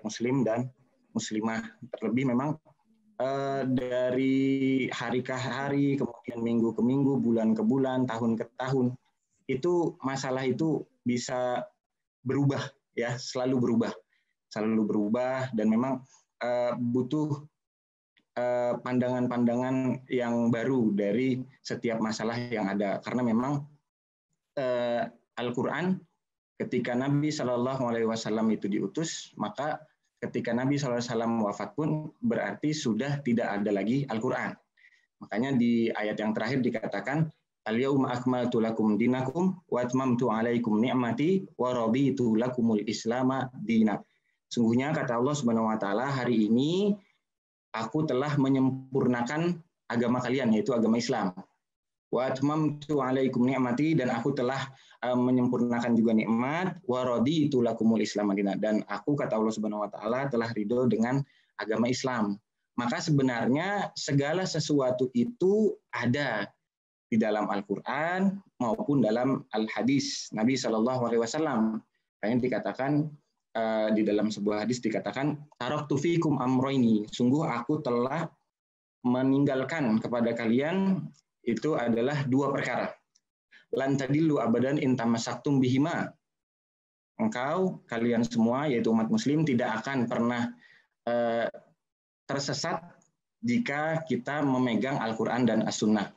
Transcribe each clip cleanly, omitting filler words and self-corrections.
setiap muslim dan muslimah. Terlebih memang dari hari ke hari, kemudian minggu ke minggu, bulan ke bulan, tahun ke tahun, itu masalah itu bisa berubah, ya, selalu berubah, dan memang butuh pandangan-pandangan yang baru dari setiap masalah yang ada, karena memang Al-Quran ketika Nabi Shallallahu Alaihi Wasallam itu diutus, maka ketika Nabi Shallallahu Alaihi Wasallam wafat pun berarti sudah tidak ada lagi Al-Quran. Makanya di ayat yang terakhir dikatakan Al-yauma akmaltu lakum dinakum wa atmamtu alaikum ni'mati wa raditu lakumul islama dinan. Sungguhnya kata Allah Subhanahu wa taala, hari ini aku telah menyempurnakan agama kalian, yaitu agama Islam. Wa atmamtu alaikum ni'mati, dan aku telah menyempurnakan juga nikmat, wa raditu lakumul Islam dinan, dan aku kata Allah Subhanahu wa taala telah ridho dengan agama Islam. Maka sebenarnya segala sesuatu itu ada di dalam Al-Qur'an maupun dalam Al-Hadis Nabi Shallallahu alaihi wasallam. Yang dikatakan di dalam sebuah hadis dikatakan taraktu fikum amroini, sungguh aku telah meninggalkan kepada kalian itu adalah dua perkara. Lan tadillu abadan in tamassaktum bihima. Kalian semua, yaitu umat muslim, tidak akan pernah tersesat jika kita memegang Al-Qur'an dan As-Sunnah,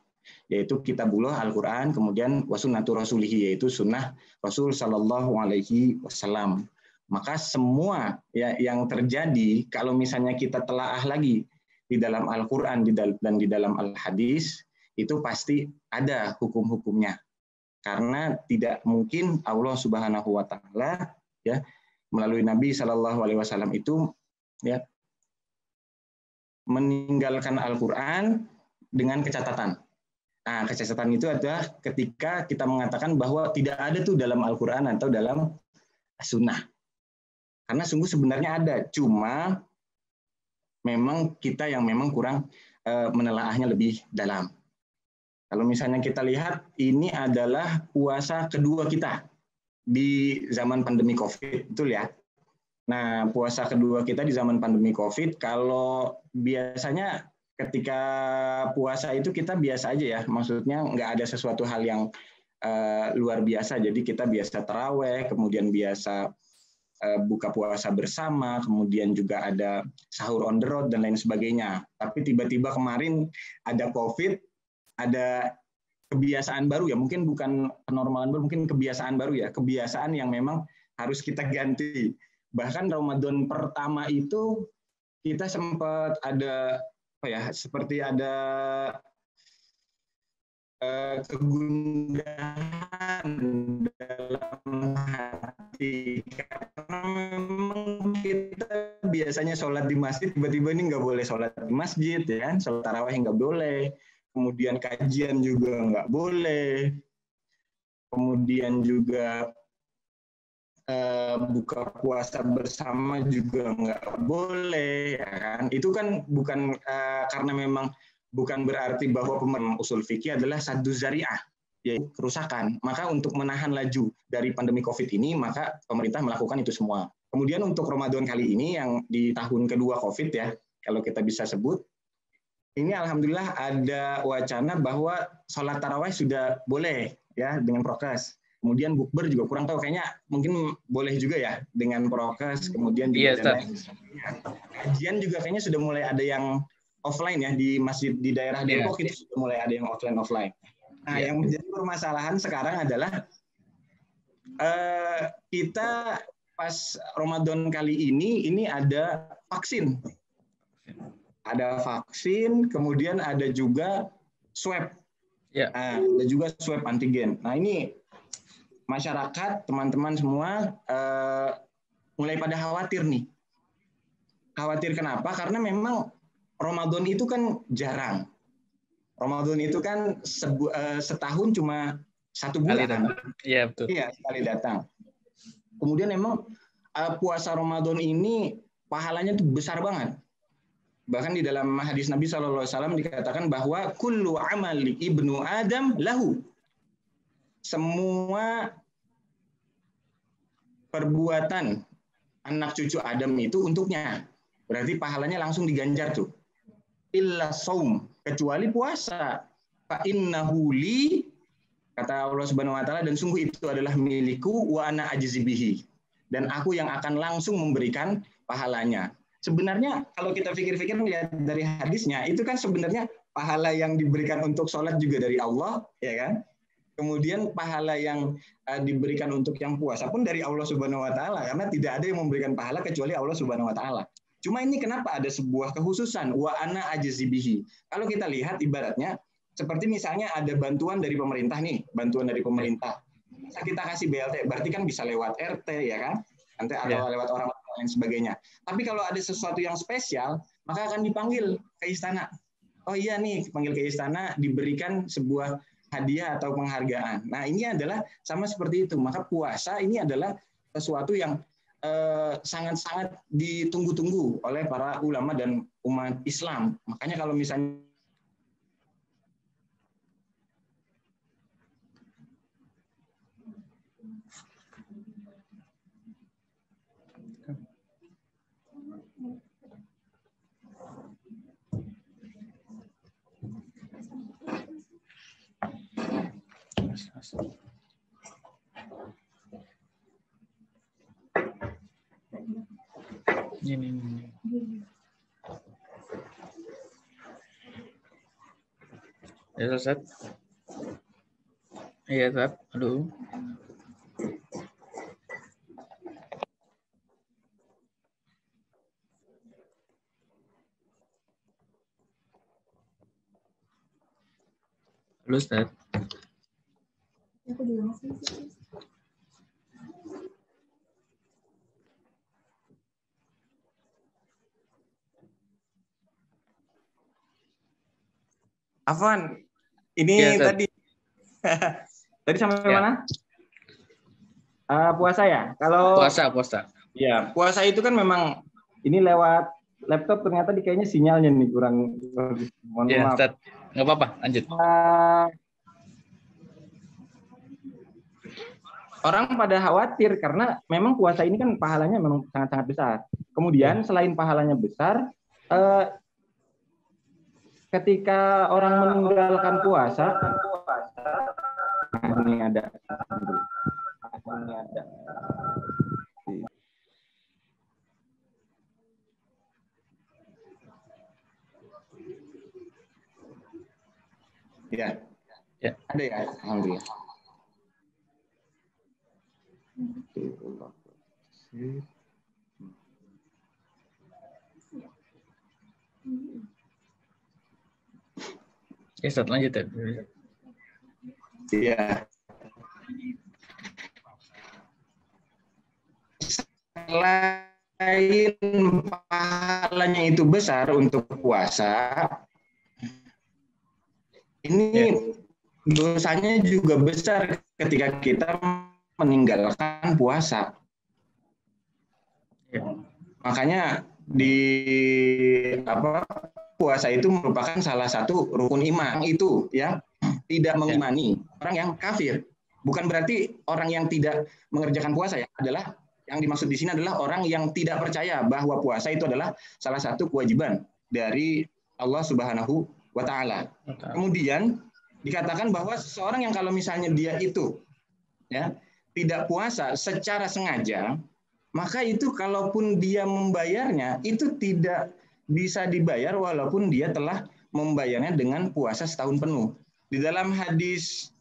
yaitu kitabullah Al-Qur'an, kemudian wasunnatu rasulihi, yaitu sunnah Rasul Shallallahu alaihi wasallam. Maka semua ya yang terjadi, kalau misalnya kita telaah lagi di dalam Al-Qur'an dan di dalam Al-Hadis, itu pasti ada hukum-hukumnya. Karena tidak mungkin Allah Subhanahu wa taala ya melalui Nabi Shallallahu alaihi wasallam itu ya meninggalkan Al-Qur'an dengan kecatatan. Nah, kecatatan itu adalah ketika kita mengatakan bahwa tidak ada tuh dalam Al-Qur'an atau dalam Sunnah. Karena sungguh sebenarnya ada, cuma memang kita yang memang kurang menelaahnya lebih dalam. Kalau misalnya kita lihat, ini adalah puasa kedua kita di zaman pandemi COVID, betul ya? Nah, puasa kedua kita di zaman pandemi COVID, kalau biasanya ketika puasa itu kita biasa aja ya, maksudnya nggak ada sesuatu hal yang luar biasa, jadi kita biasa taraweh, kemudian biasa buka puasa bersama, kemudian juga ada sahur on the road dan lain sebagainya. Tapi tiba-tiba kemarin ada COVID, ada kebiasaan baru ya, mungkin bukan kenormalan baru, mungkin kebiasaan baru ya, kebiasaan yang memang harus kita ganti. Bahkan Ramadan pertama itu kita sempat ada apa ya, seperti ada kegundahan dalam hati, karena memang kita biasanya sholat di masjid, tiba-tiba ini nggak boleh sholat di masjid, ya kan? Sholat tarawih nggak boleh, kemudian kajian juga nggak boleh, kemudian juga buka puasa bersama juga nggak boleh, ya kan? Itu kan bukan karena memang bukan berarti bahwa pemerintah usul fikih adalah saddu zari'ah, yaitu kerusakan. Maka untuk menahan laju dari pandemi COVID ini, maka pemerintah melakukan itu semua. Kemudian untuk Ramadan kali ini yang di tahun kedua COVID ya, kalau kita bisa sebut, ini alhamdulillah ada wacana bahwa sholat tarawih sudah boleh ya dengan prokes. Kemudian bukber juga kurang tahu, kayaknya mungkin boleh juga ya dengan prokes. Kemudian juga kajian juga kayaknya sudah mulai ada yang offline ya di masjid di daerah Depok itu sudah mulai ada yang offline. Nah, yang menjadi permasalahan sekarang adalah kita pas Ramadan kali ini ada vaksin. Ada vaksin, kemudian ada juga swab. Nah, ada juga swab antigen. Nah, ini masyarakat, teman-teman semua mulai pada khawatir nih. Khawatir kenapa? Karena memang Ramadan itu kan jarang. Ramadan itu kan setahun cuma satu bulan. Iya, betul. Iya, sekali datang. Kemudian memang puasa Ramadan ini pahalanya tuh besar banget. Bahkan di dalam hadis Nabi SAW dikatakan bahwa kullu amali ibnu Adam lahu. Semua perbuatan anak cucu Adam itu untuknya. Berarti pahalanya langsung diganjar tuh. Illa saum, kecuali puasa. Fa innahu li, kata Allah Subhanahu wa taala, dan sungguh itu adalah milikku, wa ana ajzi bihi. Dan aku yang akan langsung memberikan pahalanya. Sebenarnya kalau kita pikir-pikir melihat dari hadisnya, itu kan sebenarnya pahala yang diberikan untuk sholat juga dari Allah, ya kan? Kemudian pahala yang diberikan untuk yang puasa pun dari Allah Subhanahu wa taala, karena tidak ada yang memberikan pahala kecuali Allah Subhanahu wa taala. Cuma ini kenapa ada sebuah kekhususan, wa ana ajzi bihi. Kalau kita lihat ibaratnya seperti misalnya ada bantuan dari pemerintah nih, bantuan dari pemerintah. Bisa kita kasih BLT, berarti kan bisa lewat RT, ya kan? Nanti atau lewat orang lain sebagainya. Tapi kalau ada sesuatu yang spesial, maka akan dipanggil ke istana. Oh iya nih, panggil ke istana, diberikan sebuah hadiah atau penghargaan. Nah, ini adalah sama seperti itu. Maka puasa ini adalah sesuatu yang sangat-sangat ditunggu-tunggu oleh para ulama dan umat Islam. Makanya kalau misalnya ini. Ya, Ustaz. Iya, Ustaz. Aduh. Halo, Ustaz. Afwan, ini Ya, tadi tadi sampai mana? Puasa ya? Kalau puasa. Ya, puasa itu kan memang ini lewat laptop ternyata kayaknya sinyalnya nih kurang bagus. Mohon Ya, maaf. Ustaz. Nggak apa-apa, lanjut. Orang pada khawatir karena memang puasa ini kan pahalanya memang sangat-sangat besar. Kemudian selain pahalanya besar, ketika orang meninggalkan puasa, ini ada. Ya, ada ya, alhamdulillah. Ya, Ustaz, lanjut ya. Iya. Selain pahalanya itu besar untuk puasa, ini dosanya juga besar ketika kita meninggalkan puasa. Makanya puasa itu merupakan salah satu rukun iman itu ya, tidak mengimani orang yang kafir. Bukan berarti orang yang tidak mengerjakan puasa ya, adalah yang dimaksud di sini adalah orang yang tidak percaya bahwa puasa itu adalah salah satu kewajiban dari Allah Subhanahu wa taala. Kemudian dikatakan bahwa seseorang yang kalau misalnya dia itu ya tidak puasa secara sengaja, maka itu kalaupun dia membayarnya itu tidak bisa dibayar walaupun dia telah membayarnya dengan puasa setahun penuh. Di dalam hadis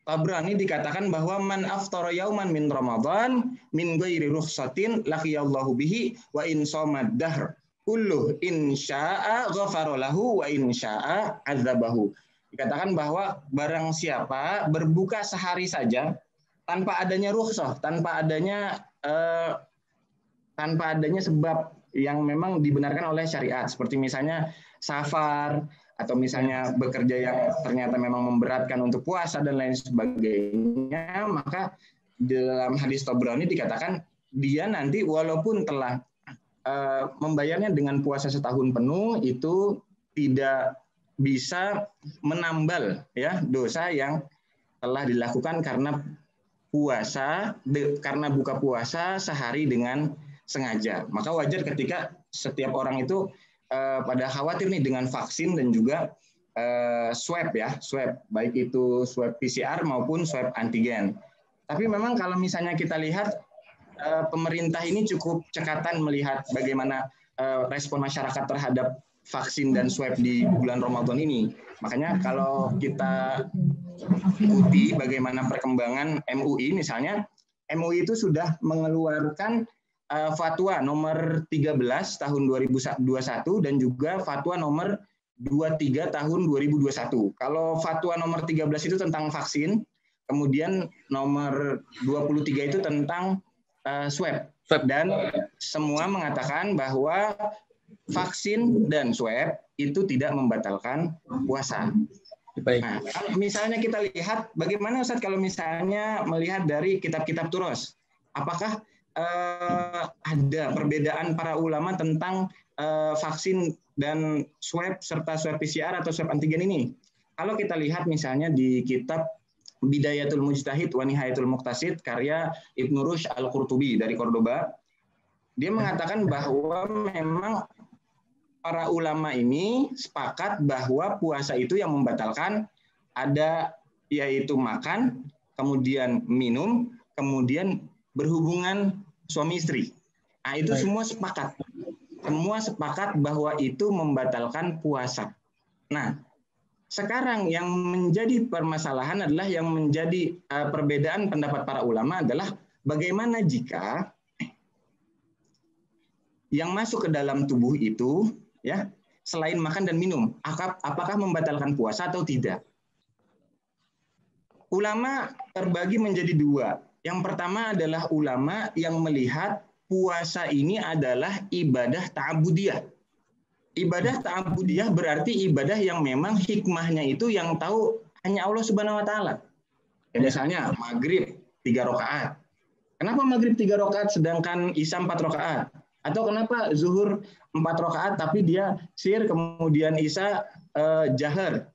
Tabrani dikatakan bahwa man aftara yauman min Ramadan min ghairi rukhsatin laqiyallahu bihi wa in samad dahr kulluh in syaa'a ghafara lahu wa in syaa'a adzabahu. Dikatakan bahwa barang siapa berbuka sehari saja tanpa adanya rukhsah, tanpa adanya sebab yang memang dibenarkan oleh syariat, seperti misalnya safar atau misalnya bekerja yang ternyata memang memberatkan untuk puasa dan lain sebagainya, maka dalam hadis Tabrani dikatakan dia nanti walaupun telah membayarnya dengan puasa setahun penuh itu tidak bisa menambal ya dosa yang telah dilakukan karena buka puasa sehari dengan sengaja. Maka wajar ketika setiap orang itu pada khawatir nih dengan vaksin dan juga swab ya, swab baik itu swab PCR maupun swab antigen. Tapi memang kalau misalnya kita lihat pemerintah ini cukup cekatan melihat bagaimana respon masyarakat terhadap vaksin dan swab di bulan Ramadan ini. Makanya kalau kita ikuti bagaimana perkembangan MUI, misalnya MUI itu sudah mengeluarkan fatwa nomor 13 tahun 2021 dan juga fatwa nomor 23 tahun 2021. Kalau fatwa nomor 13 itu tentang vaksin, kemudian nomor 23 itu tentang swab. Dan semua mengatakan bahwa vaksin dan swab itu tidak membatalkan puasa. Baik. Nah, kalau misalnya kita lihat bagaimana Ustaz kalau misalnya melihat dari kitab-kitab turos, apakah ada perbedaan para ulama tentang vaksin dan swab serta swab PCR atau swab antigen ini? Kalau kita lihat misalnya di kitab Bidayatul Mujtahid wa Nihayatul Muqtasid karya Ibnu Rushd Al-Qurtubi dari Cordoba, dia mengatakan bahwa memang para ulama ini sepakat bahwa puasa itu yang membatalkan ada yaitu makan, kemudian minum, kemudian berhubungan suami istri. Nah, itu semua sepakat. Semua sepakat bahwa itu membatalkan puasa. Nah, sekarang yang menjadi permasalahan adalah yang menjadi perbedaan pendapat para ulama adalah bagaimana jika yang masuk ke dalam tubuh itu ya selain makan dan minum, apakah membatalkan puasa atau tidak? Ulama terbagi menjadi dua. Yang pertama adalah ulama yang melihat puasa ini adalah ibadah ta'abudiyah. Ibadah ta'abudiyah berarti ibadah yang memang hikmahnya itu yang tahu hanya Allah Subhanahu wa taala. Ya, misalnya maghrib 3 rakaat. Kenapa maghrib 3 rakaat sedangkan isya 4 rakaat? Atau kenapa zuhur 4 rakaat tapi dia sir kemudian isya jahar?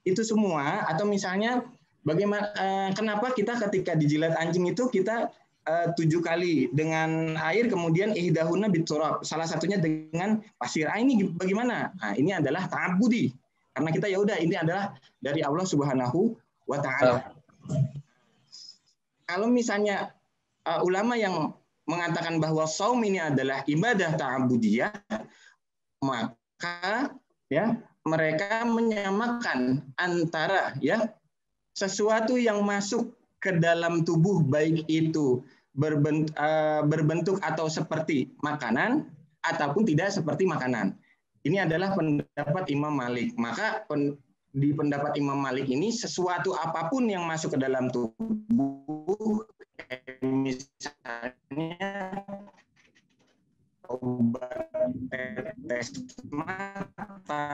Itu semua. Atau misalnya bagaimana kenapa kita ketika dijilat anjing itu kita 7 kali dengan air kemudian ihdahuna biturab, salah satunya dengan pasir. Ini bagaimana? Nah, ini adalah ta'abudi. Karena kita ya udah ini adalah dari Allah Subhanahu wa taala. Kalau misalnya ulama yang mengatakan bahwa saum ini adalah ibadah ta'abudiyah, maka ya mereka menyamakan antara ya sesuatu yang masuk ke dalam tubuh baik itu berbentuk atau seperti makanan ataupun tidak seperti makanan. Ini adalah pendapat Imam Malik. Maka di pendapat Imam Malik ini sesuatu apapun yang masuk ke dalam tubuh, misalnya obat tetes mata,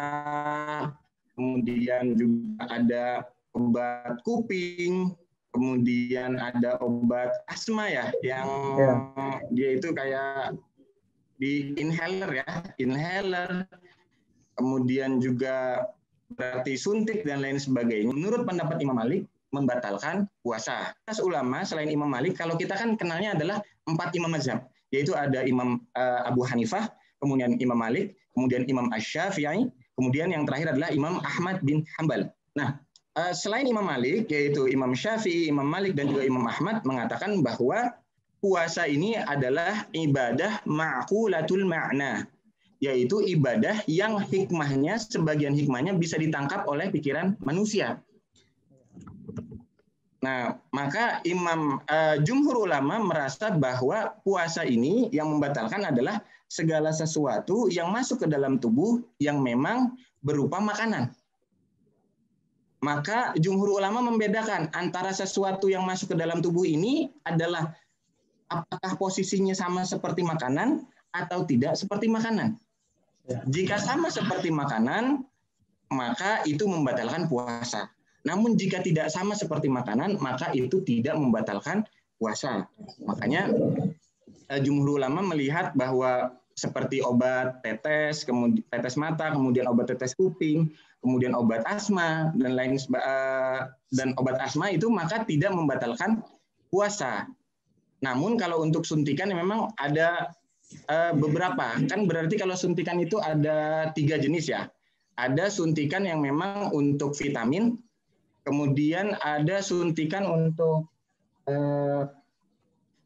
kemudian juga ada obat kuping, kemudian ada obat asma ya, yang dia itu kayak di inhaler ya, inhaler, kemudian juga berarti suntik dan lain sebagainya. Menurut pendapat Imam Malik membatalkan puasa. Ulama selain Imam Malik, kalau kita kan kenalnya adalah 4 imam mazhab, yaitu ada Imam Abu Hanifah, kemudian Imam Malik, kemudian Imam Asy-Syafi'i, kemudian yang terakhir adalah Imam Ahmad bin Hanbal. Nah, selain Imam Malik, yaitu Imam Syafi'i, Imam Malik, dan juga Imam Ahmad mengatakan bahwa puasa ini adalah ibadah ma'qulatul ma'na, yaitu ibadah yang hikmahnya, sebagian hikmahnya bisa ditangkap oleh pikiran manusia. Nah, maka jumhur ulama merasa bahwa puasa ini yang membatalkan adalah segala sesuatu yang masuk ke dalam tubuh yang memang berupa makanan. Maka jumhur ulama membedakan antara sesuatu yang masuk ke dalam tubuh ini adalah apakah posisinya sama seperti makanan atau tidak seperti makanan. Jika sama seperti makanan, maka itu membatalkan puasa. Namun jika tidak sama seperti makanan, maka itu tidak membatalkan puasa. Makanya jumhur ulama melihat bahwa seperti obat tetes, kemudian tetes mata, kemudian obat tetes kuping, kemudian obat asma dan lain dan obat asma itu maka tidak membatalkan puasa. Namun kalau untuk suntikan memang ada beberapa. Kan berarti kalau suntikan itu ada 3 jenis ya. Ada suntikan yang memang untuk vitamin, kemudian ada suntikan untuk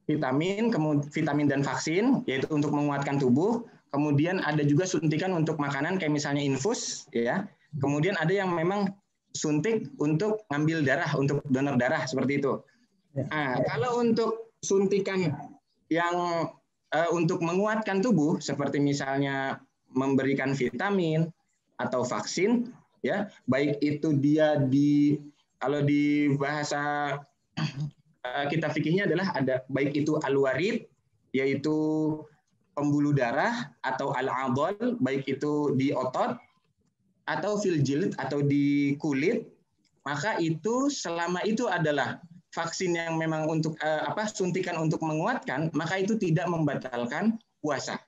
vitamin dan vaksin, yaitu untuk menguatkan tubuh. Kemudian ada juga suntikan untuk makanan kayak misalnya infus, ya. Kemudian ada yang memang suntik untuk ngambil darah, untuk donor darah seperti itu. Nah, kalau untuk suntikan yang untuk menguatkan tubuh, seperti misalnya memberikan vitamin atau vaksin, ya, baik itu dia kalau di bahasa kita fikihnya adalah ada baik itu al-warid, yaitu pembuluh darah, atau al-adol, baik itu di otot, atau fil jilid, atau di kulit, maka itu selama itu adalah vaksin yang memang untuk suntikan untuk menguatkan, maka itu tidak membatalkan puasa.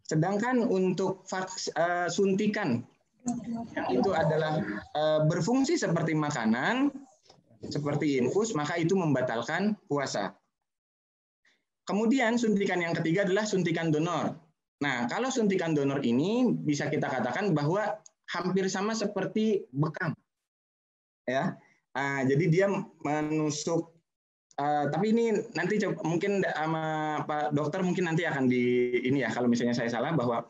Sedangkan untuk suntikan yang itu adalah berfungsi seperti makanan, seperti infus, maka itu membatalkan puasa. Kemudian suntikan yang ketiga adalah suntikan donor. Nah, kalau suntikan donor ini bisa kita katakan bahwa hampir sama seperti bekam, ya. Jadi dia menusuk, tapi ini nanti mungkin sama Pak Dokter mungkin nanti akan ini ya, kalau misalnya saya salah, bahwa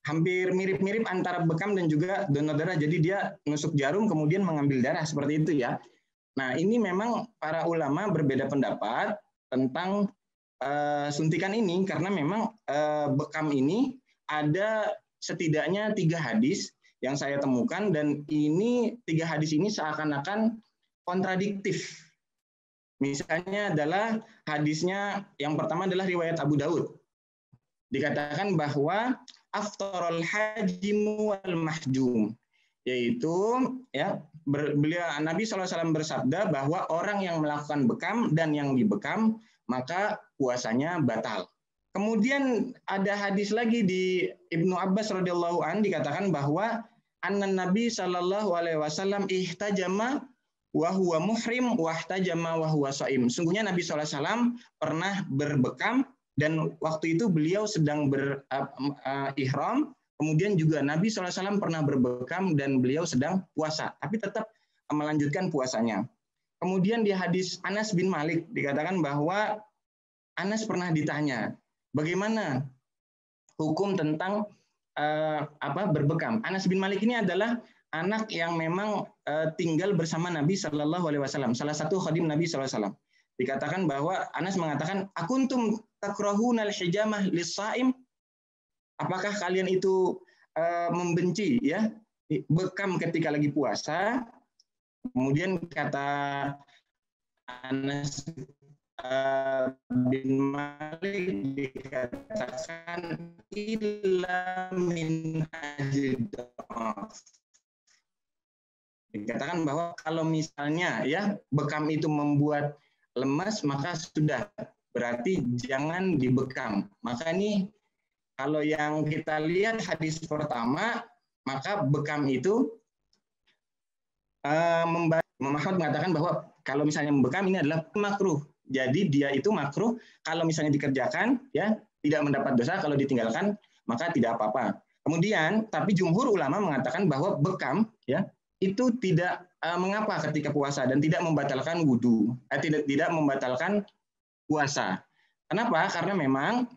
hampir mirip-mirip antara bekam dan juga donor darah. Jadi dia nusuk jarum kemudian mengambil darah seperti itu ya. Nah, ini memang para ulama berbeda pendapat tentang suntikan ini, karena memang bekam ini ada setidaknya 3 hadis yang saya temukan, dan ini 3 hadis ini seakan-akan kontradiktif. Misalnya adalah hadisnya yang pertama adalah riwayat Abu Daud. Dikatakan bahwa aftarul hajimu wal mahjum, yaitu ya beliau Nabi SAW bersabda bahwa orang yang melakukan bekam dan yang dibekam maka puasanya batal. Kemudian ada hadis lagi di Ibnu Abbas radhiyallahu an dikatakan bahwa anna Nabi sallallahu alaihi wasallam ihtajama wa huwa muhrim wa ihtajama wa huwa shaim. Sungguhnya Nabi SAW pernah berbekam dan waktu itu beliau sedang ihram. Kemudian juga Nabi SAW pernah berbekam dan beliau sedang puasa, tapi tetap melanjutkan puasanya. Kemudian di hadis Anas bin Malik dikatakan bahwa Anas pernah ditanya, bagaimana hukum tentang berbekam. Anas bin Malik ini adalah anak yang memang tinggal bersama Nabi Shallallahu Alaihi Wasallam, salah satu khadim Nabi Shallallahu Alaihi Wasallam. Dikatakan bahwa Anas mengatakan, akuntum takrahuna al-hijamah lis-shaim? Apakah kalian itu membenci ya bekam ketika lagi puasa? Kemudian kata Anas bin Malik dikatakan illa min ajdaf. Dikatakan bahwa kalau misalnya ya bekam itu membuat lemas, maka sudah berarti jangan dibekam. Maka ini kalau yang kita lihat hadis pertama, maka bekam itu Muhammad mengatakan bahwa kalau misalnya membekam ini adalah makruh. Jadi dia itu makruh kalau misalnya dikerjakan ya tidak mendapat dosa, kalau ditinggalkan maka tidak apa-apa. Kemudian tapi jumhur ulama mengatakan bahwa bekam ya itu tidak mengapa ketika puasa dan tidak membatalkan wudu, tidak membatalkan puasa. Kenapa? Karena memang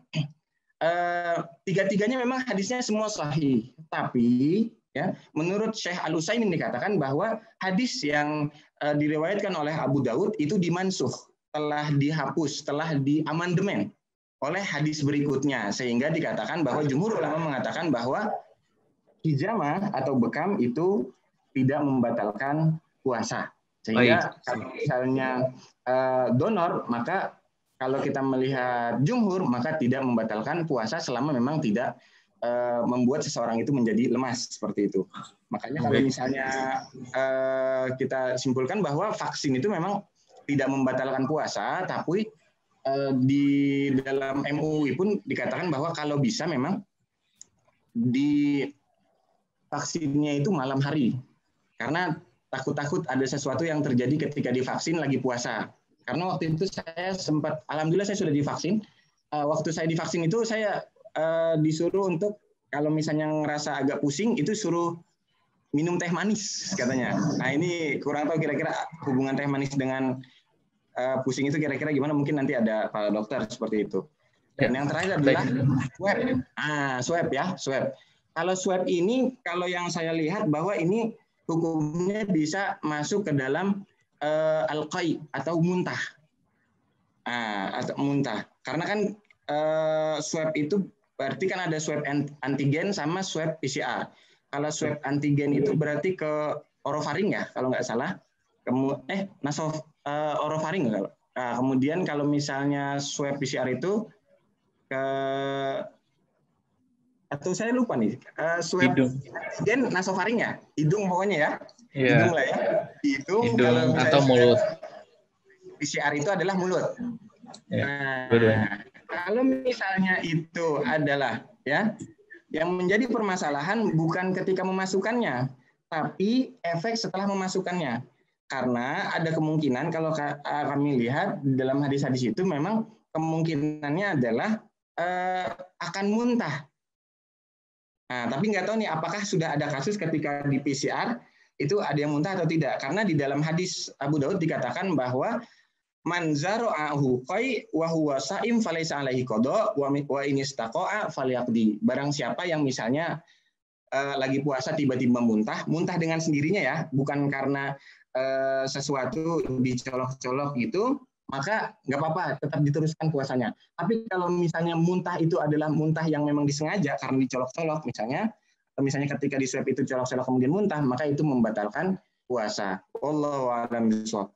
tiga-tiganya memang hadisnya semua sahih. Tapi ya, menurut Syekh Al-Utsaimin dikatakan bahwa hadis yang diriwayatkan oleh Abu Daud itu dimansuh, telah dihapus, telah diamandemen oleh hadis berikutnya, sehingga dikatakan bahwa jumhur ulama mengatakan bahwa hijamah atau bekam itu tidak membatalkan puasa. Sehingga kalau misalnya donor, maka kalau kita melihat jumhur, maka tidak membatalkan puasa selama memang tidak membuat seseorang itu menjadi lemas seperti itu. Makanya kalau misalnya kita simpulkan bahwa vaksin itu memang tidak membatalkan puasa, tapi di dalam MUI pun dikatakan bahwa kalau bisa memang di vaksinnya itu malam hari, karena takut-takut ada sesuatu yang terjadi ketika divaksin lagi puasa. Karena waktu itu saya sempat, alhamdulillah saya sudah divaksin, waktu saya divaksin itu saya disuruh untuk kalau misalnya ngerasa agak pusing itu suruh minum teh manis katanya. Nah ini kurang tahu kira-kira hubungan teh manis dengan pusing itu kira-kira gimana, mungkin nanti ada Pak Dokter seperti itu. Dan yang terakhir adalah swab. Swab ya, swab. Kalau swab ini, kalau yang saya lihat bahwa ini hukumnya bisa masuk ke dalam al-qai atau muntah. Atau muntah. Karena kan swab itu berarti kan ada swab antigen sama swab PCR. Kalau swab antigen itu berarti ke orofaring ya, kalau nggak salah. Orofaring nggak? Kemudian kalau misalnya swab PCR itu ke, atau saya lupa nih, swab antigen nasofaring ya, hidung pokoknya ya, hidung lah ya, hidung kalau atau mulut. PCR itu adalah mulut. Nah, kalau misalnya itu adalah ya, yang menjadi permasalahan bukan ketika memasukkannya, tapi efek setelah memasukkannya. Karena ada kemungkinan kalau kami lihat dalam hadis-hadis itu memang kemungkinannya adalah akan muntah. Nah, tapi nggak tahu nih apakah sudah ada kasus ketika di PCR itu ada yang muntah atau tidak. Karena di dalam hadis Abu Daud dikatakan bahwa man zara'ahu qai wa huwa sha'im falaysa alaihi qada wa in istaqa'a falyaqdi. Barang siapa yang misalnya lagi puasa tiba-tiba muntah dengan sendirinya ya, bukan karena sesuatu dicolok-colok gitu, maka nggak apa-apa, tetap diteruskan puasanya. Tapi kalau misalnya muntah itu adalah muntah yang memang disengaja karena dicolok-colok misalnya, atau misalnya ketika di swab itu colok-colok kemudian muntah, maka itu membatalkan puasa. Wallahu a'lam bishawab.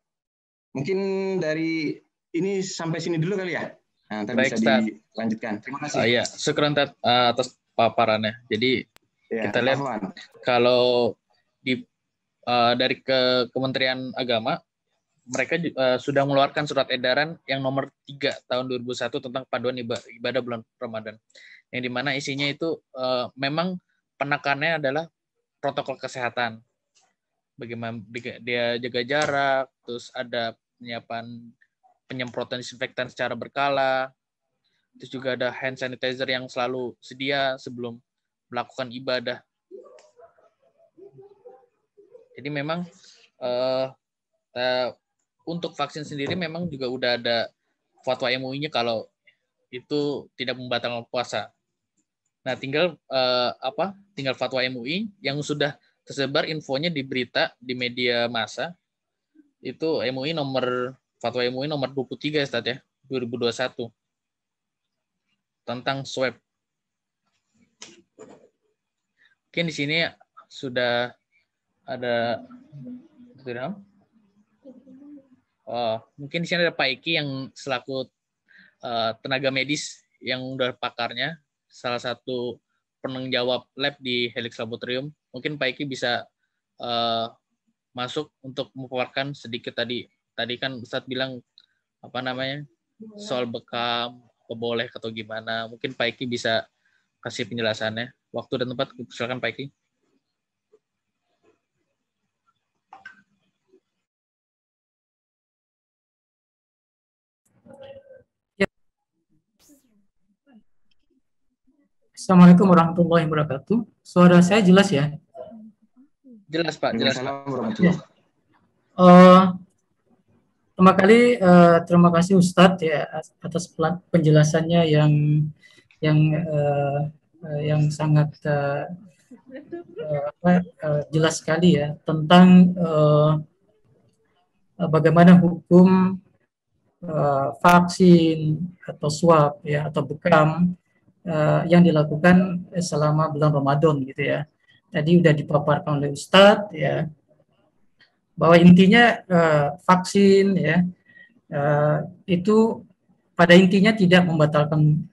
Mungkin dari ini sampai sini dulu kali ya. Nah, nanti bisa dilanjutkan. Terima kasih. Iya, syukran atas paparannya. Jadi ya, kita lihat kalau dari Kementerian Agama, mereka sudah mengeluarkan surat edaran yang nomor 3 tahun 2001 tentang panduan ibadah bulan Ramadan. Yang dimana isinya itu memang penekanannya adalah protokol kesehatan. Bagaimana dia jaga jarak, terus ada penyemprotan disinfektan secara berkala, terus juga ada hand sanitizer yang selalu sedia sebelum melakukan ibadah. Jadi memang untuk vaksin sendiri memang juga udah ada fatwa MUI-nya kalau itu tidak membatalkan puasa. Nah, tinggal fatwa MUI yang sudah tersebar infonya di berita di media massa. Itu fatwa MUI nomor 23 ya, Ustaz ya, 2021 tentang swab. Mungkin di sini sudah ada mungkin di sini ada Pak Iki yang selaku tenaga medis yang udah pakarnya, salah satu penanggung jawab lab di Helix Laboratorium. Mungkin Pak Iki bisa masuk untuk memaparkan sedikit tadi kan Ustadz bilang soal bekam boleh atau gimana. Mungkin Pak Iki bisa kasih penjelasannya. Waktu dan tempat, silakan Pak Iki. Assalamualaikum warahmatullahi wabarakatuh. Suara saya jelas ya? Jelas Pak, jelas. Pertama kali terima kasih Ustadz ya atas penjelasannya yang sangat jelas sekali ya tentang bagaimana hukum vaksin atau swab ya atau bekam yang dilakukan selama bulan Ramadan gitu ya. Tadi udah dipaparkan oleh Ustadz ya bahwa intinya vaksin ya itu pada intinya tidak membatalkan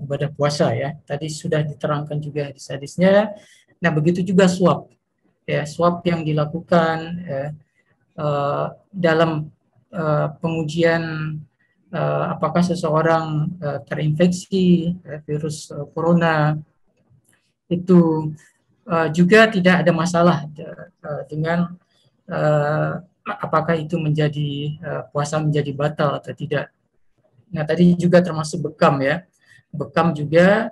ibadah puasa ya. Tadi sudah diterangkan juga hadis-hadisnya. Nah begitu juga swab ya, swab yang dilakukan dalam pengujian apakah seseorang terinfeksi virus corona itu juga tidak ada masalah dengan apakah itu menjadi puasa menjadi batal atau tidak. Nah, tadi juga termasuk bekam ya. Bekam juga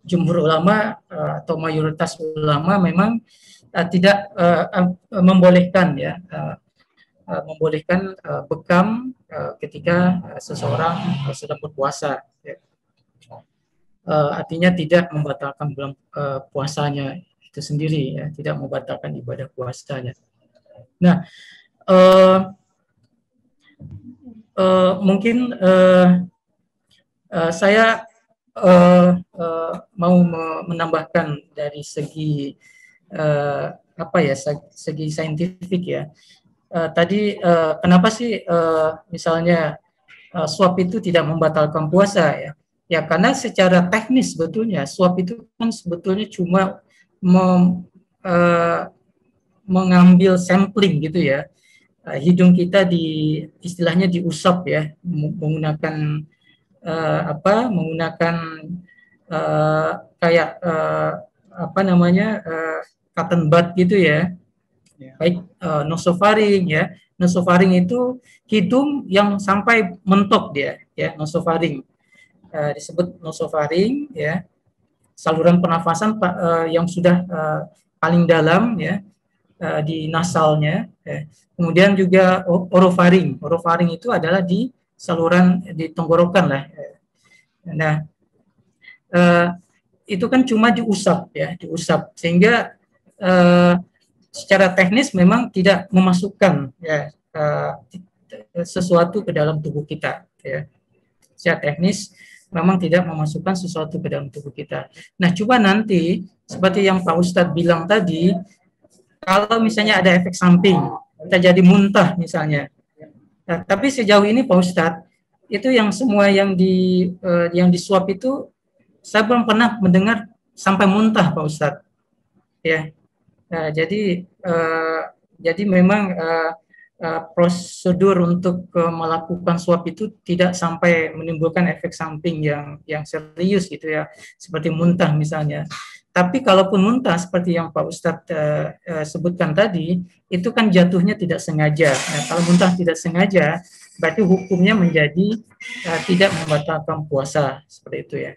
jumhur ulama atau mayoritas ulama memang tidak membolehkan ya, membolehkan bekam ketika seseorang sedang berpuasa. Ya. Artinya tidak membatalkan bulan puasanya itu sendiri ya, tidak membatalkan ibadah puasanya. Nah, mungkin saya mau menambahkan dari segi apa ya, segi saintifik ya. Tadi kenapa sih misalnya swab itu tidak membatalkan puasa ya? Ya karena secara teknis sebetulnya swab itu kan sebetulnya cuma mengambil sampling gitu ya. Hidung kita istilahnya diusap ya, menggunakan menggunakan kayak apa namanya cotton bud gitu ya. Baik nosofaring ya. Nosofaring itu hidung yang sampai mentok dia ya, nosofaring. Disebut nosofaring ya. Saluran pernafasan yang sudah paling dalam ya, di nasalnya ya. Kemudian juga orofaring. Orofaring itu adalah di saluran di tenggorokan lah. Nah, itu kan cuma diusap ya, diusap sehingga secara teknis memang tidak memasukkan ya sesuatu ke dalam tubuh kita ya. Secara teknis memang tidak memasukkan sesuatu ke dalam tubuh kita. Nah, coba nanti seperti yang Pak Ustadz bilang tadi, kalau misalnya ada efek samping, kita jadi muntah misalnya. Nah, tapi sejauh ini Pak Ustadz, itu yang semua yang disuap itu saya belum pernah mendengar sampai muntah Pak Ustadz. Ya, nah, jadi memang prosedur untuk melakukan swab itu tidak sampai menimbulkan efek samping yang serius gitu ya, seperti muntah misalnya. Tapi kalaupun muntah seperti yang Pak Ustadz sebutkan tadi, itu kan jatuhnya tidak sengaja. Nah, kalau muntah tidak sengaja, berarti hukumnya menjadi tidak membatalkan puasa seperti itu ya.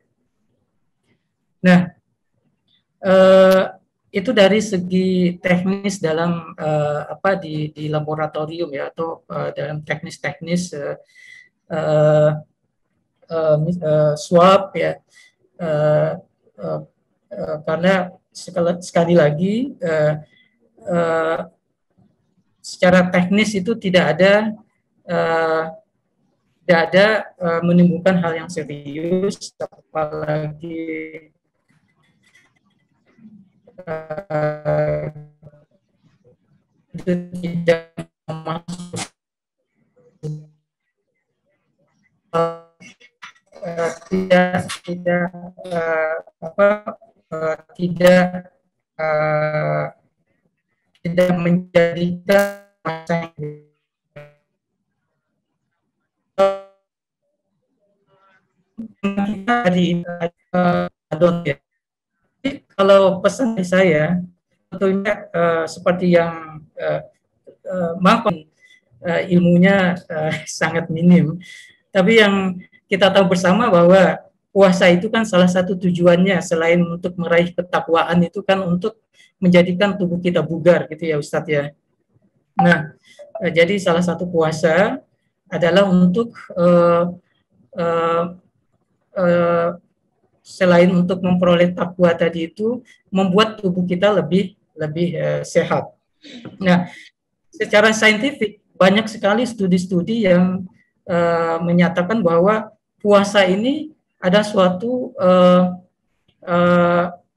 Nah, itu dari segi teknis dalam di laboratorium ya, atau dalam teknis-teknis swab ya, karena sekali lagi secara teknis itu tidak ada menimbulkan hal yang serius, apalagi itu tidak masuk tidak menjadikan masa yang ya. Kalau pesan saya tentunya seperti yang ilmunya sangat minim, tapi yang kita tahu bersama bahwa puasa itu kan salah satu tujuannya selain untuk meraih ketakwaan itu kan untuk menjadikan tubuh kita bugar gitu ya Ustadz ya. Nah, jadi salah satu puasa adalah untuk selain untuk memperoleh takwa tadi itu membuat tubuh kita lebih sehat. Nah, secara saintifik banyak sekali studi-studi yang menyatakan bahwa puasa ini ada suatu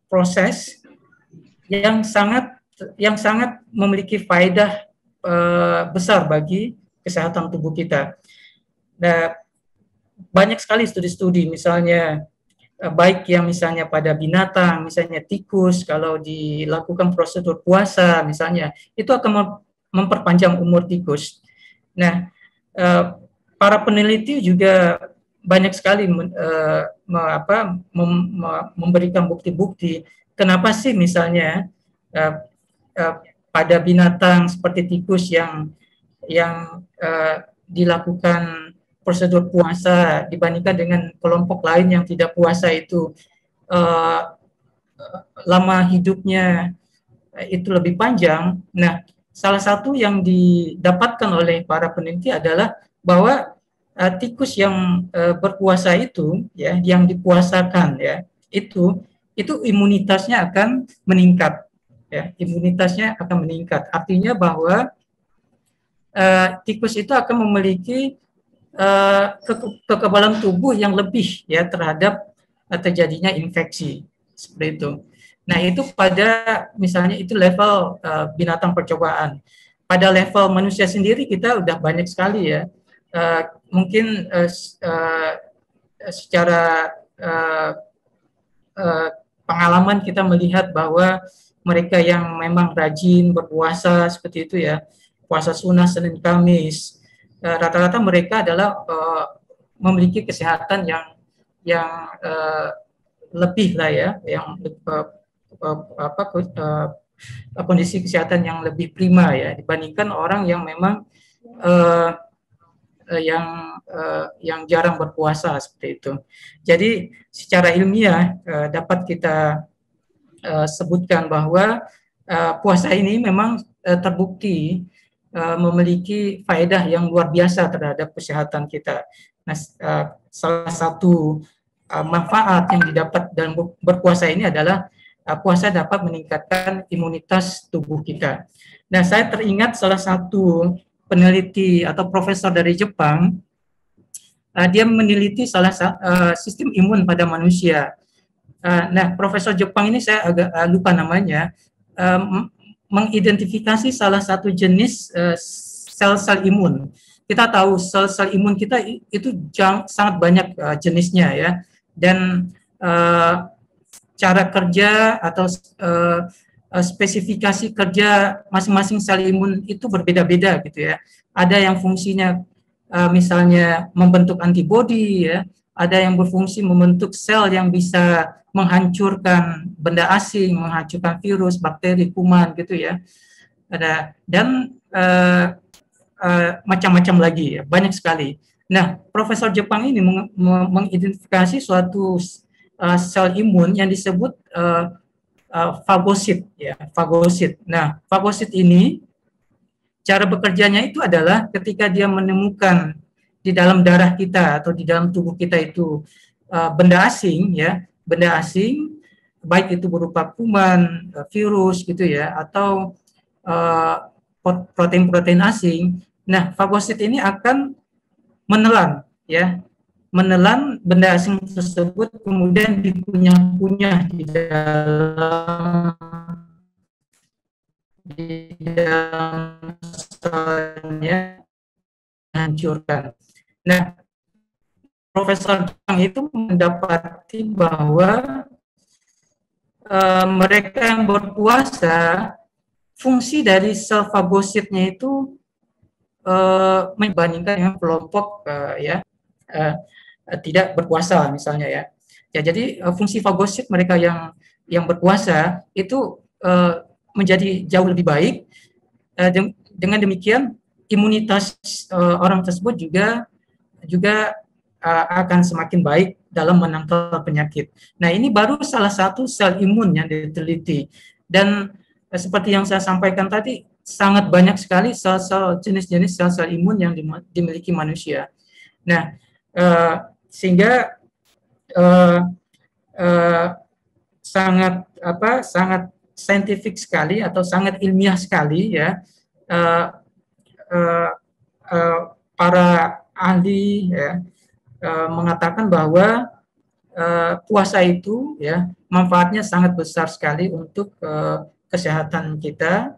proses yang sangat memiliki faedah besar bagi kesehatan tubuh kita. Nah, banyak sekali studi-studi, misalnya baik yang misalnya pada binatang, misalnya tikus, kalau dilakukan prosedur puasa, misalnya itu akan memperpanjang umur tikus. Nah, para peneliti juga banyak sekali memberikan bukti-bukti kenapa sih misalnya pada binatang seperti tikus yang dilakukan prosedur puasa dibandingkan dengan kelompok lain yang tidak puasa itu lama hidupnya itu lebih panjang. Nah, salah satu yang didapatkan oleh para peneliti adalah bahwa tikus yang berpuasa itu, ya, yang dipuasakan, ya, itu imunitasnya akan meningkat, ya, imunitasnya akan meningkat. Artinya bahwa tikus itu akan memiliki kekebalan tubuh yang lebih, ya, terhadap terjadinya infeksi seperti itu. Nah, itu pada misalnya itu level binatang percobaan. Pada level manusia sendiri kita udah banyak sekali, ya. Mungkin secara pengalaman kita melihat bahwa mereka yang memang rajin berpuasa seperti itu, ya, puasa sunnah Senin Kamis, rata-rata mereka adalah memiliki kesehatan yang lebih lah, ya, yang kondisi kesehatan yang lebih prima, ya, dibandingkan orang yang memang yang jarang berpuasa seperti itu. Jadi secara ilmiah dapat kita sebutkan bahwa puasa ini memang terbukti memiliki faedah yang luar biasa terhadap kesehatan kita. Nah, salah satu manfaat yang didapat dalam berpuasa ini adalah puasa dapat meningkatkan imunitas tubuh kita. Nah, saya teringat salah satu peneliti atau profesor dari Jepang, dia meneliti sistem imun pada manusia. Nah, profesor Jepang ini saya agak lupa namanya, mengidentifikasi salah satu jenis sel-sel imun. Kita tahu sel-sel imun kita itu sangat banyak jenisnya, ya, dan cara kerja atau spesifikasi kerja masing-masing sel imun itu berbeda-beda gitu, ya. Ada yang fungsinya misalnya membentuk antibodi, ya. Ada yang berfungsi membentuk sel yang bisa menghancurkan benda asing, menghancurkan virus, bakteri, kuman gitu, ya. Ada dan macam-macam lagi, ya, banyak sekali. Nah, Profesor Jepang ini mengidentifikasi suatu sel imun yang disebut fagosit, ya, fagosit. Nah, fagosit ini cara bekerjanya itu adalah ketika dia menemukan di dalam darah kita atau di dalam tubuh kita itu benda asing, ya, benda asing, baik itu berupa kuman, virus gitu, ya, atau protein-protein asing. Nah, fagosit ini akan menelan, ya, menelan benda asing tersebut, kemudian dikunyah-kunyah di dalam selnya, hancurkan. Nah, Profesor Jepang itu mendapati bahwa mereka yang berpuasa, fungsi dari sel fagositnya itu membandingkan dengan kelompok tidak berpuasa misalnya, ya. Ya, jadi fungsi fagosit mereka yang berpuasa itu menjadi jauh lebih baik. Dengan demikian imunitas orang tersebut juga akan semakin baik dalam menangkal penyakit. Nah, ini baru salah satu sel imun yang diteliti, dan seperti yang saya sampaikan tadi, sangat banyak sekali sel-sel jenis-jenis sel-sel imun yang dimiliki manusia. Nah, sehingga sangat saintifik sekali atau sangat ilmiah sekali, ya, para ahli, ya, mengatakan bahwa puasa itu, ya, manfaatnya sangat besar sekali untuk kesehatan kita,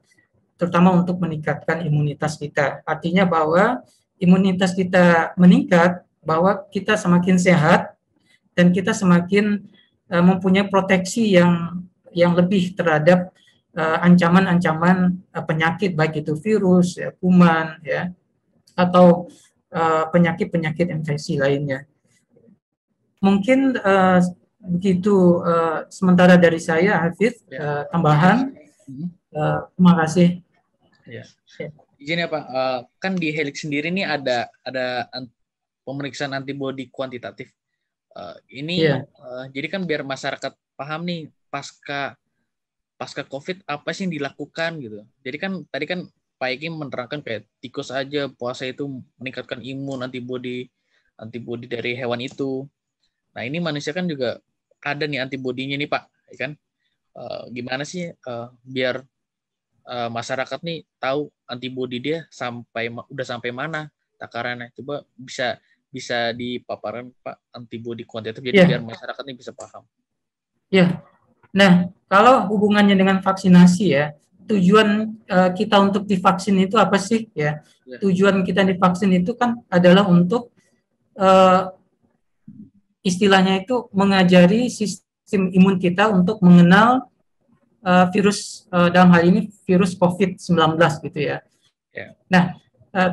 terutama untuk meningkatkan imunitas kita. Artinya bahwa imunitas kita meningkat, bahwa kita semakin sehat dan kita semakin mempunyai proteksi yang lebih terhadap ancaman-ancaman penyakit, baik itu virus, ya, kuman, ya, atau penyakit-penyakit infeksi lainnya. Mungkin begitu sementara dari saya, Hafiz, tambahan. Terima kasih. Ya. Izin ya Pak, kan di Helix sendiri nih ada pemeriksaan antibodi kuantitatif. Jadi kan biar masyarakat paham nih pasca COVID apa sih yang dilakukan gitu. Jadi kan tadi kan Pak Eki menerangkan kayak tikus aja puasa itu meningkatkan imun antibodi dari hewan itu. Nah ini manusia kan juga ada nih antibodinya nih Pak, ya kan? Gimana sih biar masyarakat nih tahu antibodi dia udah sampai mana takarannya? Coba bisa dipaparkan Pak antibodi kuantitatif jadi biar masyarakat nih bisa paham. Ya. Nah, kalau hubungannya dengan vaksinasi ya, tujuan kita untuk divaksin itu apa sih ya? Tujuan kita divaksin itu kan adalah untuk istilahnya itu mengajari sistem imun kita untuk mengenal virus, dalam hal ini virus COVID-19 gitu ya. Nah,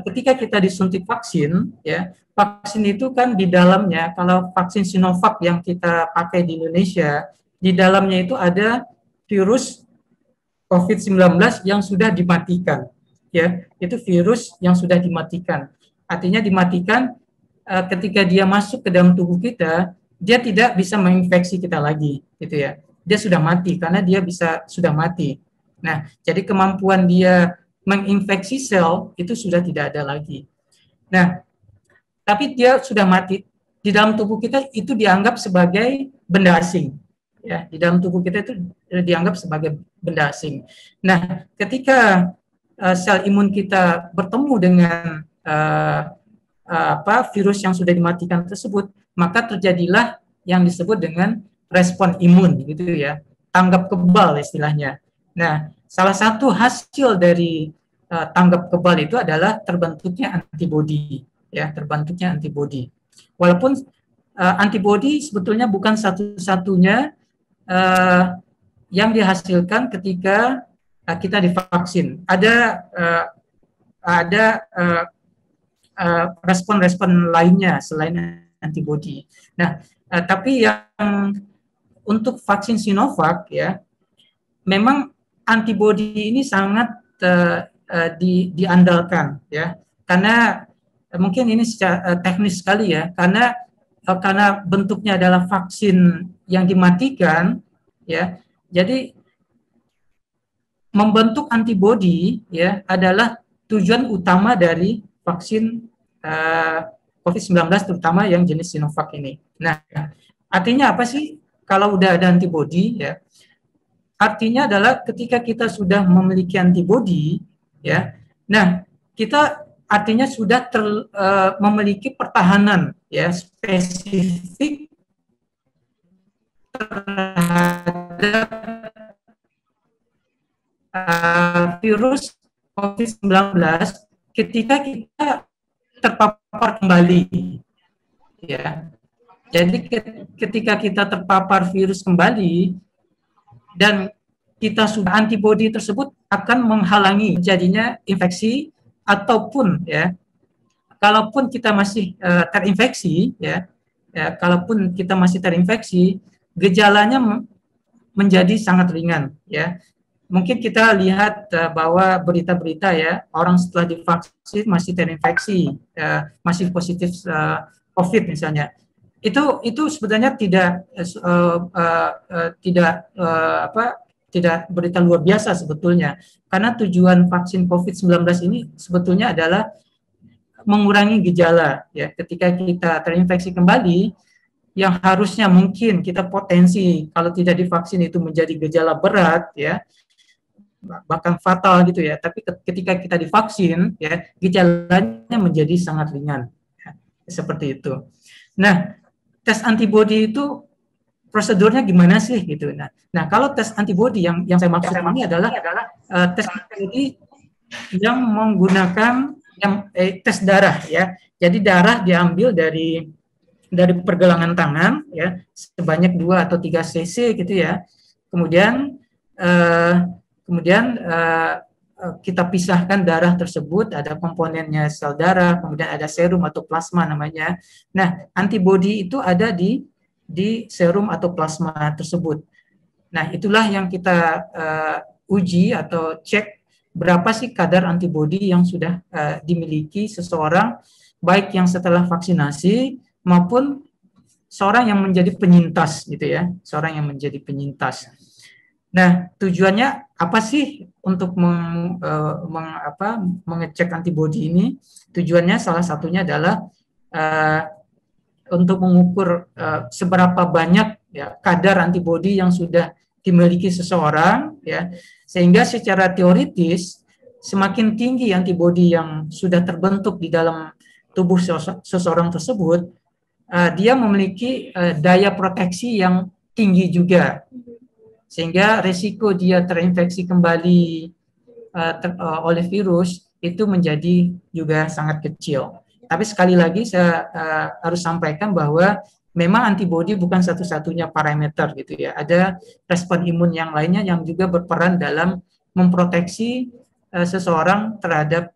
ketika kita disuntik vaksin ya, vaksin itu kan di dalamnya, kalau vaksin Sinovac yang kita pakai di Indonesia, di dalamnya itu ada virus COVID-19 yang sudah dimatikan, ya, itu virus yang sudah dimatikan. Artinya dimatikan ketika dia masuk ke dalam tubuh kita, dia tidak bisa menginfeksi kita lagi, gitu ya. Dia sudah mati karena dia sudah mati. Nah, jadi kemampuan dia menginfeksi sel itu sudah tidak ada lagi. Nah, tapi dia sudah mati di dalam tubuh kita itu dianggap sebagai benda asing. Ya, di dalam tubuh kita itu dianggap sebagai benda asing. Nah, ketika sel imun kita bertemu dengan virus yang sudah dimatikan tersebut, maka terjadilah yang disebut dengan respon imun, gitu ya, tanggap kebal istilahnya. Nah, salah satu hasil dari tanggap kebal itu adalah terbentuknya antibodi, ya, terbentuknya antibodi. Walaupun antibodi sebetulnya bukan satu-satunya yang dihasilkan ketika kita divaksin. Ada respon-respon lainnya selain antibodi. Nah, tapi yang untuk vaksin Sinovac ya, memang antibodi ini sangat diandalkan ya, karena mungkin ini secara teknis sekali ya, karena bentuknya adalah vaksin yang dimatikan ya, jadi membentuk antibodi ya adalah tujuan utama dari vaksin COVID-19 terutama yang jenis Sinovac ini. Nah, artinya apa sih kalau udah ada antibodi ya? Artinya adalah ketika kita sudah memiliki antibodi ya, nah kita artinya sudah memiliki pertahanan ya spesifik terhadap virus COVID-19 ketika kita terpapar kembali ya. Jadi ketika kita terpapar virus kembali dan kita sudah antibodi tersebut akan menghalangi terjadinya infeksi, ataupun ya kalaupun kita masih terinfeksi ya, kalaupun kita masih terinfeksi, gejalanya menjadi sangat ringan ya. Mungkin kita lihat bahwa berita-berita ya, orang setelah divaksin masih terinfeksi, masih positif COVID misalnya. Itu sebenarnya tidak berita luar biasa sebetulnya, karena tujuan vaksin COVID-19 ini sebetulnya adalah mengurangi gejala ya. Ketika kita terinfeksi kembali, yang harusnya mungkin kita potensi kalau tidak divaksin itu menjadi gejala berat ya, bahkan fatal gitu ya, tapi ketika kita divaksin ya, gejalanya menjadi sangat ringan ya, seperti itu. Nah, tes antibodi itu prosedurnya gimana sih gitu. Nah kalau tes antibodi yang saya maksud ini adalah tes antibodi yang menggunakan tes darah ya. Jadi darah diambil dari pergelangan tangan ya, sebanyak 2 atau 3 cc gitu ya. Kemudian kita pisahkan darah tersebut, ada komponennya sel darah, kemudian ada serum atau plasma namanya. Nah, antibodi itu ada di serum atau plasma tersebut. Nah, itulah yang kita uji atau cek berapa sih kadar antibodi yang sudah dimiliki seseorang baik yang setelah vaksinasi maupun seorang yang menjadi penyintas gitu ya, seorang yang menjadi penyintas. Nah, tujuannya apa sih untuk mengecek antibodi ini? Tujuannya salah satunya adalah untuk mengukur seberapa banyak ya kadar antibodi yang sudah dimiliki seseorang ya, sehingga secara teoritis semakin tinggi antibodi yang sudah terbentuk di dalam tubuh seseorang tersebut, dia memiliki daya proteksi yang tinggi juga, sehingga risiko dia terinfeksi kembali oleh virus itu menjadi juga sangat kecil. Tapi sekali lagi saya harus sampaikan bahwa memang antibodi bukan satu-satunya parameter gitu ya. Ada respon imun yang lainnya yang juga berperan dalam memproteksi seseorang terhadap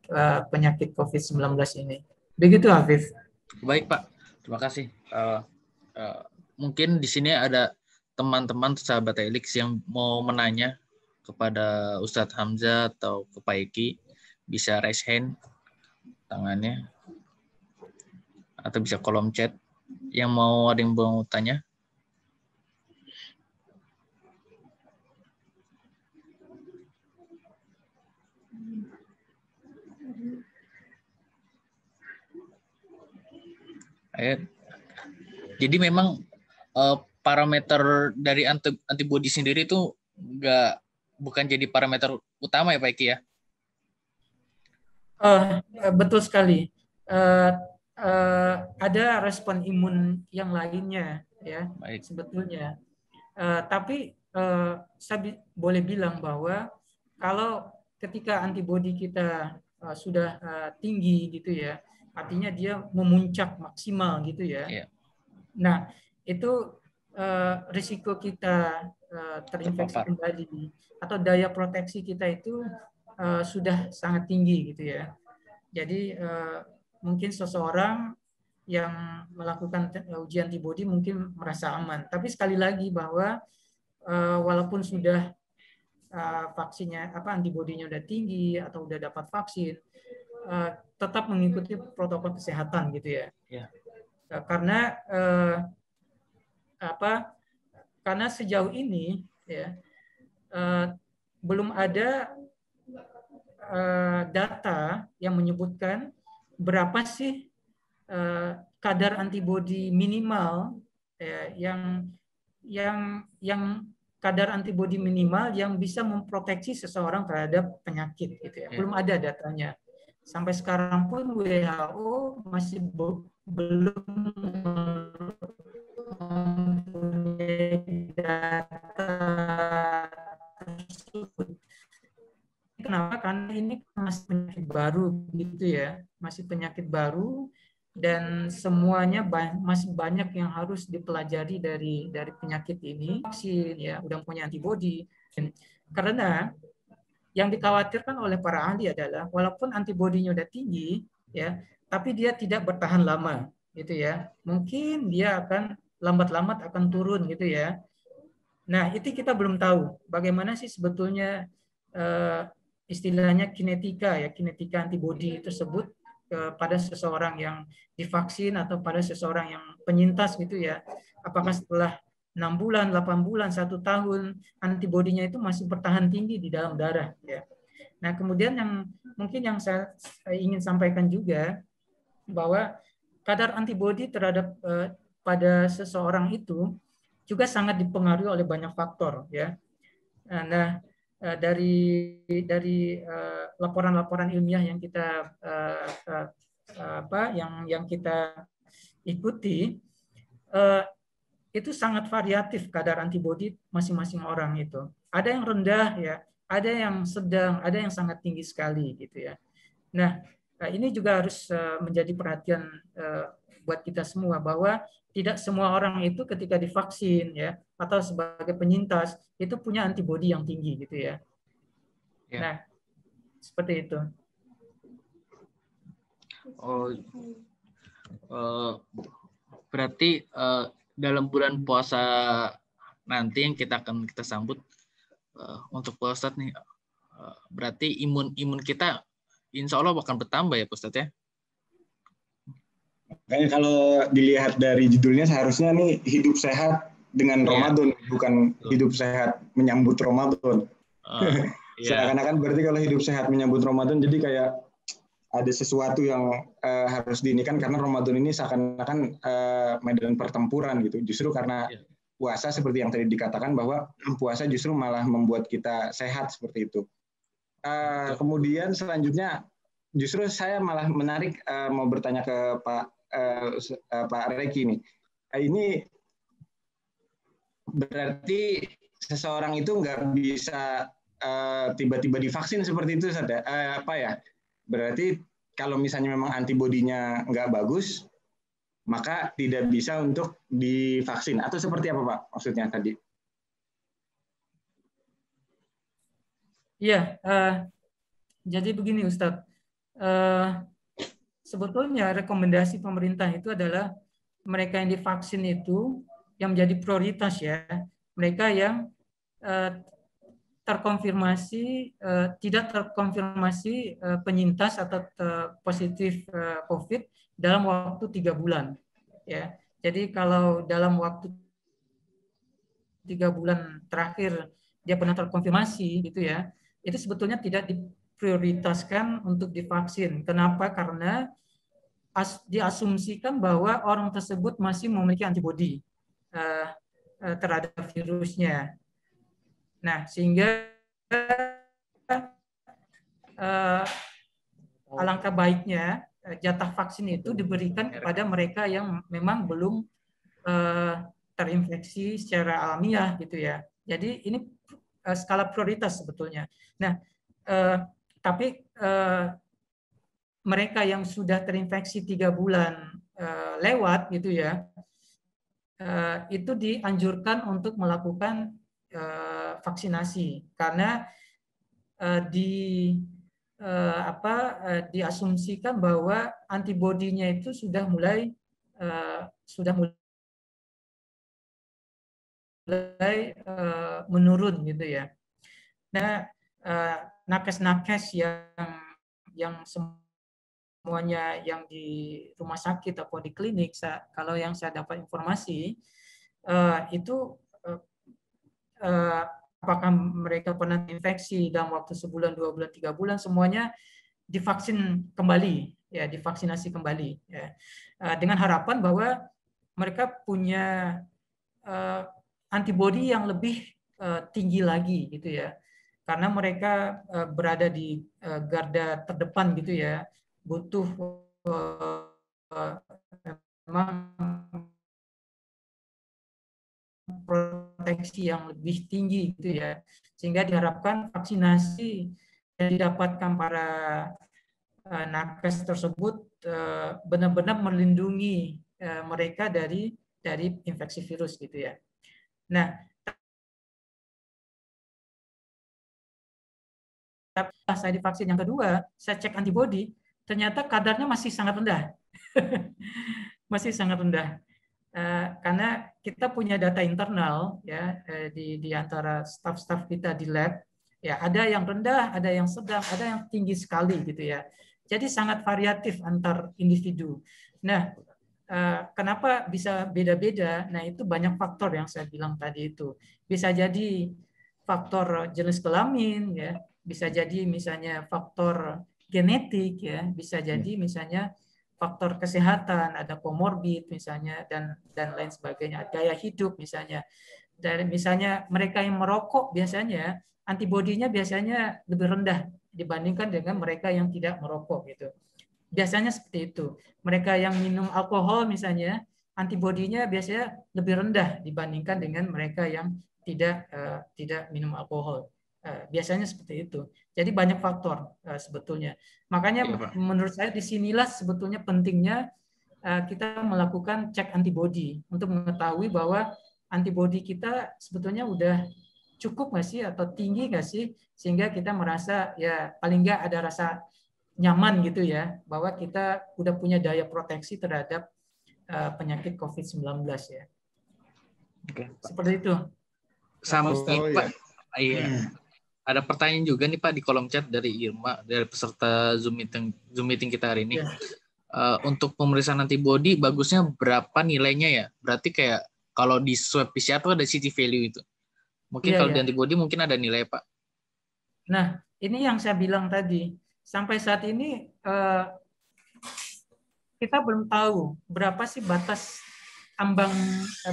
penyakit COVID-19 ini. Begitu, Afif. Baik, Pak. Terima kasih. Mungkin di sini ada teman-teman sahabat Helix yang mau menanya kepada Ustadz Hamzah atau ke Pak Eki, bisa raise hand tangannya atau bisa kolom chat. Yang mau ada yang mau tanya? Ayo. Jadi memang parameter dari antibodi sendiri itu bukan jadi parameter utama ya Pak Eki ya? Betul sekali. Ada respon imun yang lainnya ya. Baik. Sebetulnya. Tapi saya boleh bilang bahwa kalau ketika antibodi kita sudah tinggi gitu ya, artinya dia memuncak maksimal gitu ya. Yeah. Nah, itu risiko kita terinfeksi kembali atau daya proteksi kita itu sudah sangat tinggi gitu ya. Jadi mungkin seseorang yang melakukan uji antibodi mungkin merasa aman. Tapi sekali lagi bahwa walaupun sudah vaksinnya antibodinya udah tinggi atau udah dapat vaksin, tetap mengikuti protokol kesehatan gitu ya. Yeah. Karena karena sejauh ini ya belum ada data yang menyebutkan berapa sih kadar antibodi minimal yang kadar antibodi minimal yang bisa memproteksi seseorang terhadap penyakit gitu ya. Belum ada datanya. Sampai sekarang pun WHO masih belum mempunyai data tersebut. Kenapa? Karena ini masih penyakit baru gitu ya, masih penyakit baru dan semuanya masih banyak yang harus dipelajari dari penyakit ini. Vaksin ya udah punya antibodi. Karena yang dikhawatirkan oleh para ahli adalah walaupun antibodinya udah tinggi ya, tapi dia tidak bertahan lama gitu ya. Mungkin dia akan lambat-lambat akan turun gitu ya. Nah, itu kita belum tahu bagaimana sih sebetulnya istilahnya kinetika antibodi tersebut pada seseorang yang divaksin atau pada seseorang yang penyintas gitu ya. Apakah setelah 6 bulan, 8 bulan, 1 tahun antibodinya itu masih bertahan tinggi di dalam darah ya. Nah, kemudian yang mungkin yang saya ingin sampaikan juga bahwa kadar antibodi terhadap pada seseorang itu juga sangat dipengaruhi oleh banyak faktor ya. Nah, dari laporan-laporan ilmiah yang kita yang kita ikuti itu sangat variatif kadar antibodi masing-masing orang itu. Ada yang rendah ya, ada yang sedang, ada yang sangat tinggi sekali gitu ya. Nah, ini juga harus menjadi perhatian buat kita semua bahwa tidak semua orang itu ketika divaksin ya atau sebagai penyintas itu punya antibodi yang tinggi gitu ya. Yeah. Nah, seperti itu. Berarti dalam bulan puasa nanti yang kita sambut untuk Pak Ustadz nih, berarti imun kita insya Allah akan bertambah ya Pak Ustadz ya? Kayaknya kalau dilihat dari judulnya seharusnya nih hidup sehat dengan Ramadan, bukan hidup sehat menyambut Ramadan. Seakan-akan berarti kalau hidup sehat menyambut Ramadan, jadi kayak ada sesuatu yang harus diinikan karena Ramadan ini seakan-akan medan pertempuran gitu. Justru karena puasa seperti yang tadi dikatakan bahwa puasa justru malah membuat kita sehat seperti itu. Kemudian selanjutnya justru saya malah menarik mau bertanya ke Pak Reki nih. Ini berarti seseorang itu nggak bisa tiba-tiba divaksin seperti itu, apa ya? Berarti kalau misalnya memang antibodinya nggak bagus, maka tidak bisa untuk divaksin atau seperti apa Pak maksudnya tadi? Iya, jadi begini Ustadz. Sebetulnya rekomendasi pemerintah itu adalah mereka yang divaksin itu yang menjadi prioritas ya, mereka yang terkonfirmasi tidak terkonfirmasi penyintas atau positif COVID dalam waktu 3 bulan ya. Jadi kalau dalam waktu 3 bulan terakhir dia pernah terkonfirmasi gitu ya, itu sebetulnya tidak diprioritaskan untuk divaksin. Kenapa? Karena diasumsikan bahwa orang tersebut masih memiliki antibodi terhadap virusnya. Nah, sehingga alangkah baiknya jatah vaksin itu diberikan kepada mereka yang memang belum terinfeksi secara alamiah gitu ya. Jadi ini skala prioritas sebetulnya. Nah, tapi mereka yang sudah terinfeksi 3 bulan lewat gitu ya, itu dianjurkan untuk melakukan vaksinasi karena diasumsikan bahwa antibodinya itu sudah mulai menurun gitu ya. Nah, nakes-nakes yang semuanya yang di rumah sakit atau di klinik, kalau yang saya dapat informasi itu apakah mereka pernah infeksi dalam waktu sebulan, 2 bulan, 3 bulan, semuanya divaksin kembali, ya divaksinasi kembali, ya, dengan harapan bahwa mereka punya antibodi yang lebih tinggi lagi, gitu ya, karena mereka berada di garda terdepan, gitu ya, butuh memang proteksi yang lebih tinggi gitu ya, sehingga diharapkan vaksinasi yang didapatkan para nakes tersebut benar-benar melindungi mereka dari infeksi virus gitu ya. Nah, setelah saya divaksin yang kedua, saya cek antibodi, ternyata kadarnya masih sangat rendah. Masih sangat rendah. Karena kita punya data internal ya di antara staf-staf kita di lab, ya ada yang rendah, ada yang sedang, ada yang tinggi sekali gitu ya. Jadi sangat variatif antar individu. Nah, kenapa bisa beda-beda? Nah, itu banyak faktor yang saya bilang tadi itu. Bisa jadi faktor jenis kelamin ya, bisa jadi misalnya faktor genetik ya, bisa jadi misalnya faktor kesehatan, ada komorbid misalnya dan lain sebagainya, gaya hidup misalnya. Dan misalnya mereka yang merokok biasanya antibodinya biasanya lebih rendah dibandingkan dengan mereka yang tidak merokok gitu. Biasanya seperti itu. Mereka yang minum alkohol misalnya antibodinya biasanya lebih rendah dibandingkan dengan mereka yang tidak minum alkohol. Biasanya seperti itu. Jadi banyak faktor sebetulnya. Makanya menurut saya disinilah sebetulnya pentingnya kita melakukan cek antibodi untuk mengetahui bahwa antibodi kita sebetulnya udah cukup nggak sih atau tinggi nggak sih sehingga kita merasa ya paling nggak ada rasa nyaman gitu ya bahwa kita udah punya daya proteksi terhadap penyakit COVID-19 ya. Oke, seperti itu. Sama Pak. Iya. Ada pertanyaan juga nih Pak di kolom chat dari Irma, dari peserta Zoom meeting kita hari ini. untuk pemeriksaan antibody bagusnya berapa nilainya ya? Berarti kayak kalau di swab PCR itu ada CT value itu. Mungkin Iya, kalau ya. di antibody mungkin ada nilai, Pak. Nah, ini yang saya bilang tadi. Sampai saat ini kita belum tahu berapa sih batas ambang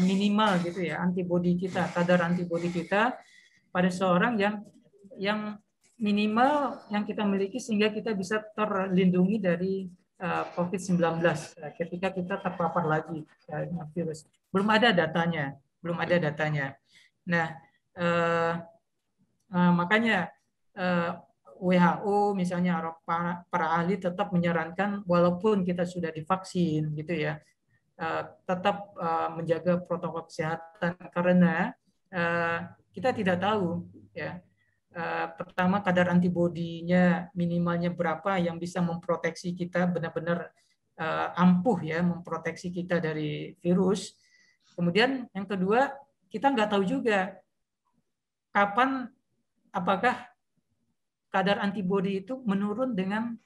minimal gitu ya antibodi kita, kadar antibodi kita pada seorang yang minimal yang kita miliki sehingga kita bisa terlindungi dari COVID-19 ketika kita terpapar lagi virus. Belum ada datanya, belum ada datanya. Nah, makanya WHO misalnya para ahli tetap menyarankan walaupun kita sudah divaksin gitu ya, tetap menjaga protokol kesehatan karena kita tidak tahu ya. Pertama kadar antibodinya minimalnya berapa yang bisa memproteksi kita benar-benar ampuh ya memproteksi kita dari virus. Kemudian yang kedua kita nggak tahu juga kapan apakah kadar antibodi itu menurun dengan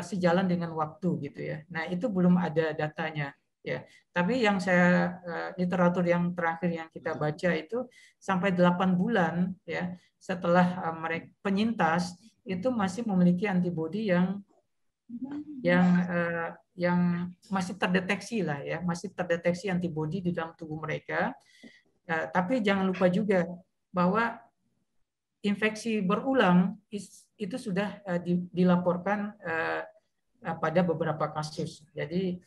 sejalan dengan waktu gitu ya. Nah, itu belum ada datanya ya. Tapi yang saya literatur yang terakhir yang kita baca itu sampai 8 bulan ya setelah mereka penyintas itu masih memiliki antibodi yang masih terdeteksi lah ya, masih terdeteksi antibodi di dalam tubuh mereka. Tapi jangan lupa juga bahwa infeksi berulang itu sudah dilaporkan pada beberapa kasus. Jadi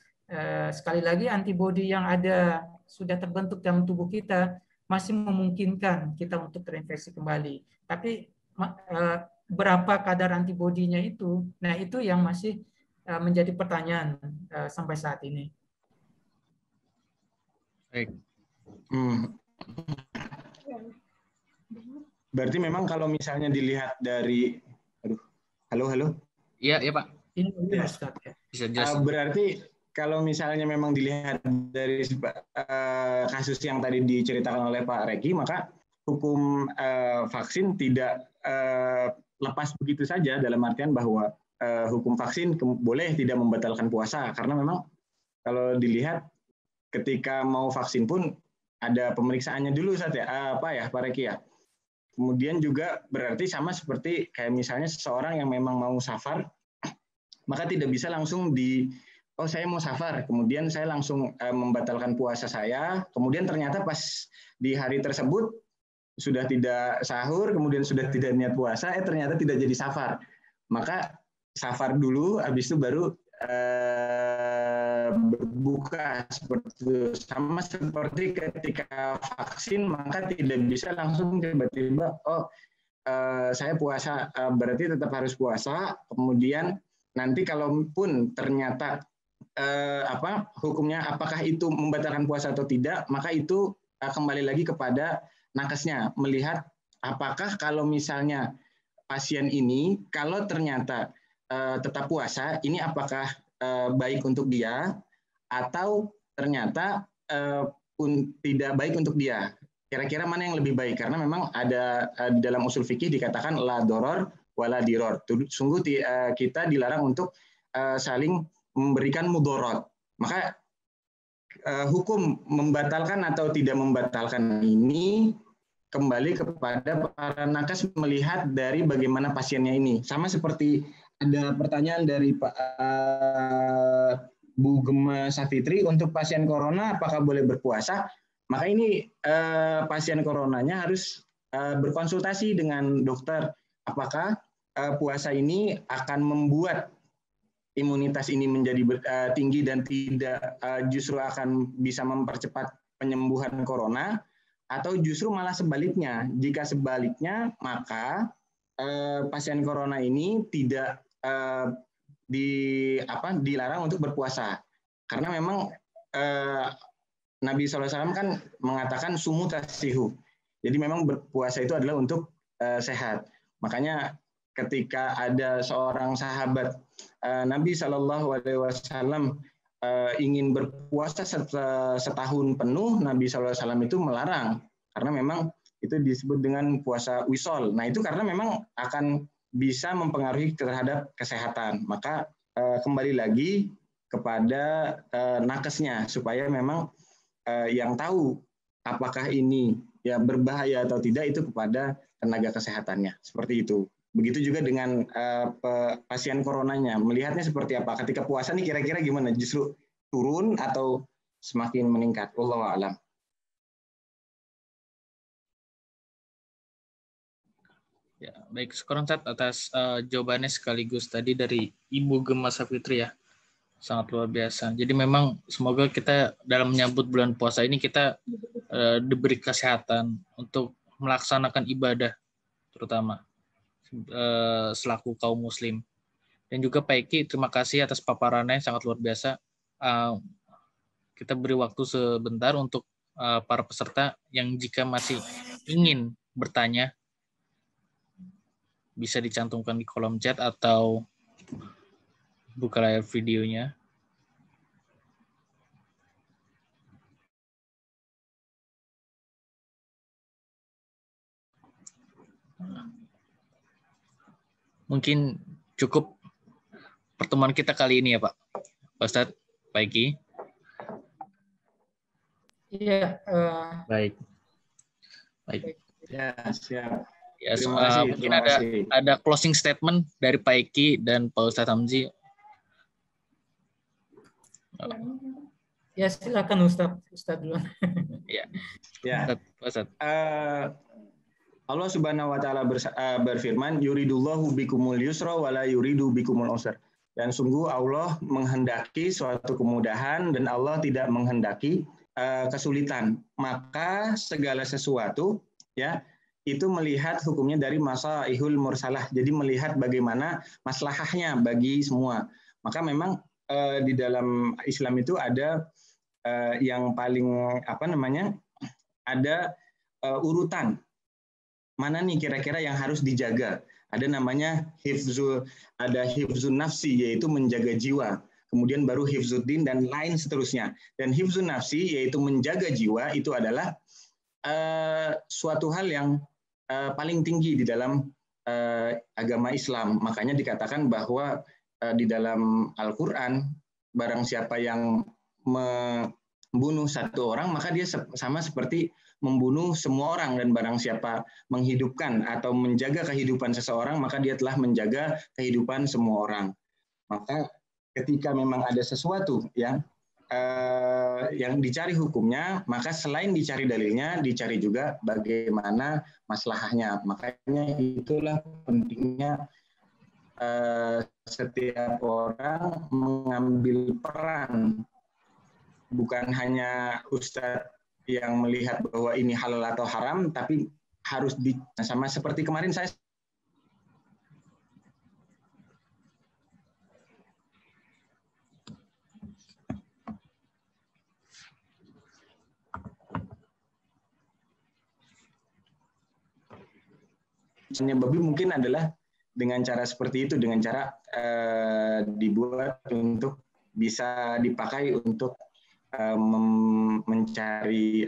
sekali lagi antibodi yang ada sudah terbentuk dalam tubuh kita masih memungkinkan kita untuk terinfeksi kembali. Tapi berapa kadar antibodinya itu, nah itu yang masih menjadi pertanyaan sampai saat ini. Baik. Berarti memang kalau misalnya dilihat dari, halo? Iya Pak. Iya, Ustaz. Bisa jelas. Berarti kalau misalnya memang dilihat dari kasus yang tadi diceritakan oleh Pak Reki, maka hukum vaksin tidak lepas begitu saja dalam artian bahwa hukum vaksin boleh tidak membatalkan puasa karena memang kalau dilihat ketika mau vaksin pun ada pemeriksaannya dulu saja Pak Reki ya. Kemudian juga berarti sama seperti kayak misalnya seseorang yang memang mau safar, maka tidak bisa langsung saya mau safar, kemudian saya langsung membatalkan puasa saya, kemudian ternyata pas di hari tersebut sudah tidak sahur, kemudian sudah tidak niat puasa, ternyata tidak jadi safar. Maka safar dulu, habis itu baru berbuka seperti itu. Sama seperti ketika vaksin maka tidak bisa langsung tiba-tiba saya puasa, berarti tetap harus puasa, kemudian nanti kalaupun ternyata hukumnya apakah itu membatalkan puasa atau tidak, maka itu kembali lagi kepada nakesnya melihat apakah kalau misalnya pasien ini kalau ternyata tetap puasa, ini apakah baik untuk dia atau ternyata tidak baik untuk dia. Kira-kira mana yang lebih baik? Karena memang ada di dalam usul fikih dikatakan la doror wala diror. Sungguh kita dilarang untuk saling memberikan mudorot. Maka hukum membatalkan atau tidak membatalkan ini kembali kepada para nakes melihat dari bagaimana pasiennya ini. Sama seperti ada pertanyaan dari Pak Bu Gema Safitri, untuk pasien corona apakah boleh berpuasa? Maka ini pasien coronanya harus berkonsultasi dengan dokter. Apakah puasa ini akan membuat imunitas ini menjadi tinggi dan tidak justru akan bisa mempercepat penyembuhan corona, atau justru malah sebaliknya. Jika sebaliknya, maka pasien corona ini tidak dilarang untuk berpuasa. Karena memang Nabi SAW kan mengatakan sumu tasihu. Jadi memang berpuasa itu adalah untuk sehat. Makanya ketika ada seorang sahabat Nabi SAW ingin berpuasa setahun penuh, Nabi SAW itu melarang karena memang itu disebut dengan puasa wisol. Nah itu karena memang akan bisa mempengaruhi terhadap kesehatan. Maka kembali lagi kepada nakesnya supaya memang yang tahu apakah ini ya berbahaya atau tidak itu kepada tenaga kesehatannya. Seperti itu. Begitu juga dengan pasien coronanya. Melihatnya seperti apa? Ketika puasa nih kira-kira gimana? Justru turun atau semakin meningkat? Wallahu a'lam. Ya, baik, sekarang Cat atas jawabannya sekaligus tadi dari Ibu Gemma Safitri ya. Sangat luar biasa. Jadi memang semoga kita dalam menyambut bulan puasa ini kita diberi kesehatan untuk melaksanakan ibadah terutama selaku kaum muslim. Dan juga Pak Eki, terima kasih atas paparannya sangat luar biasa. Kita beri waktu sebentar untuk para peserta yang jika masih ingin bertanya bisa dicantumkan di kolom chat atau buka layar videonya. Mungkin cukup pertemuan kita kali ini ya Pak Ustadz, Pak Eki. Iya. Baik. Baik. Ya, siap. Ya, mungkin ada closing statement dari Pak Eki dan Pak Ustadz Hamzi. Ya, silakan Ustadz duluan. Ya. Ustadz. Allah Subhanahu wa taala berfirman, yuridullahu bikumul yusra wala yuridu bikumul usra. Dan sungguh Allah menghendaki suatu kemudahan dan Allah tidak menghendaki kesulitan. Maka segala sesuatu ya itu melihat hukumnya dari masalihul mursalah. Jadi melihat bagaimana maslahahnya bagi semua. Maka memang di dalam Islam itu ada yang paling ada urutan. Mana nih kira-kira yang harus dijaga? Ada namanya hifzun nafsi, yaitu menjaga jiwa. Kemudian baru hifzuddin dan lain seterusnya. Dan hifzun nafsi yaitu menjaga jiwa itu adalah suatu hal yang paling tinggi di dalam agama Islam. Makanya dikatakan bahwa di dalam Al-Quran, barang siapa yang membunuh satu orang, maka dia sama seperti membunuh semua orang. Dan barang siapa menghidupkan atau menjaga kehidupan seseorang, maka dia telah menjaga kehidupan semua orang. Maka ketika memang ada sesuatu yang dicari hukumnya, maka selain dicari dalilnya, dicari juga bagaimana maslahahnya. Makanya itulah pentingnya setiap orang mengambil peran, bukan hanya ustadz yang melihat bahwa ini halal atau haram, tapi harus sama seperti kemarin saya babi mungkin adalah dengan cara seperti itu, dengan cara dibuat untuk bisa dipakai untuk mencari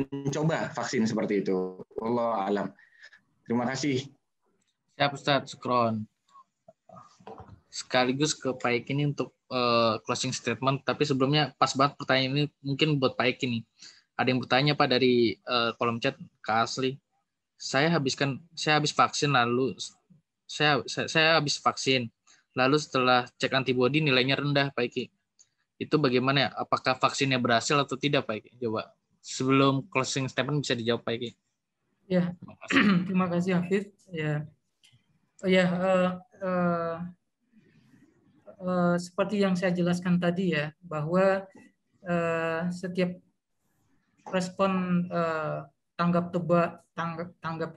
mencoba vaksin seperti itu. Wallahu a'lam. Terima kasih. Siap Ustadz, Sukron. Sekaligus ke Pak Eki ini untuk closing statement, tapi sebelumnya pas banget pertanyaan ini mungkin buat Pak Eki nih. Ada yang bertanya Pak dari kolom chat ke Asli. Saya habis vaksin lalu saya habis vaksin. Lalu setelah cek antibodi nilainya rendah Pak Eki. Itu bagaimana ya? Apakah vaksinnya berhasil atau tidak Pak Eki? Coba sebelum closing statement bisa dijawab Pak Eki. Ya, terima kasih Hafid. Ya, seperti yang saya jelaskan tadi ya, bahwa setiap respon tanggap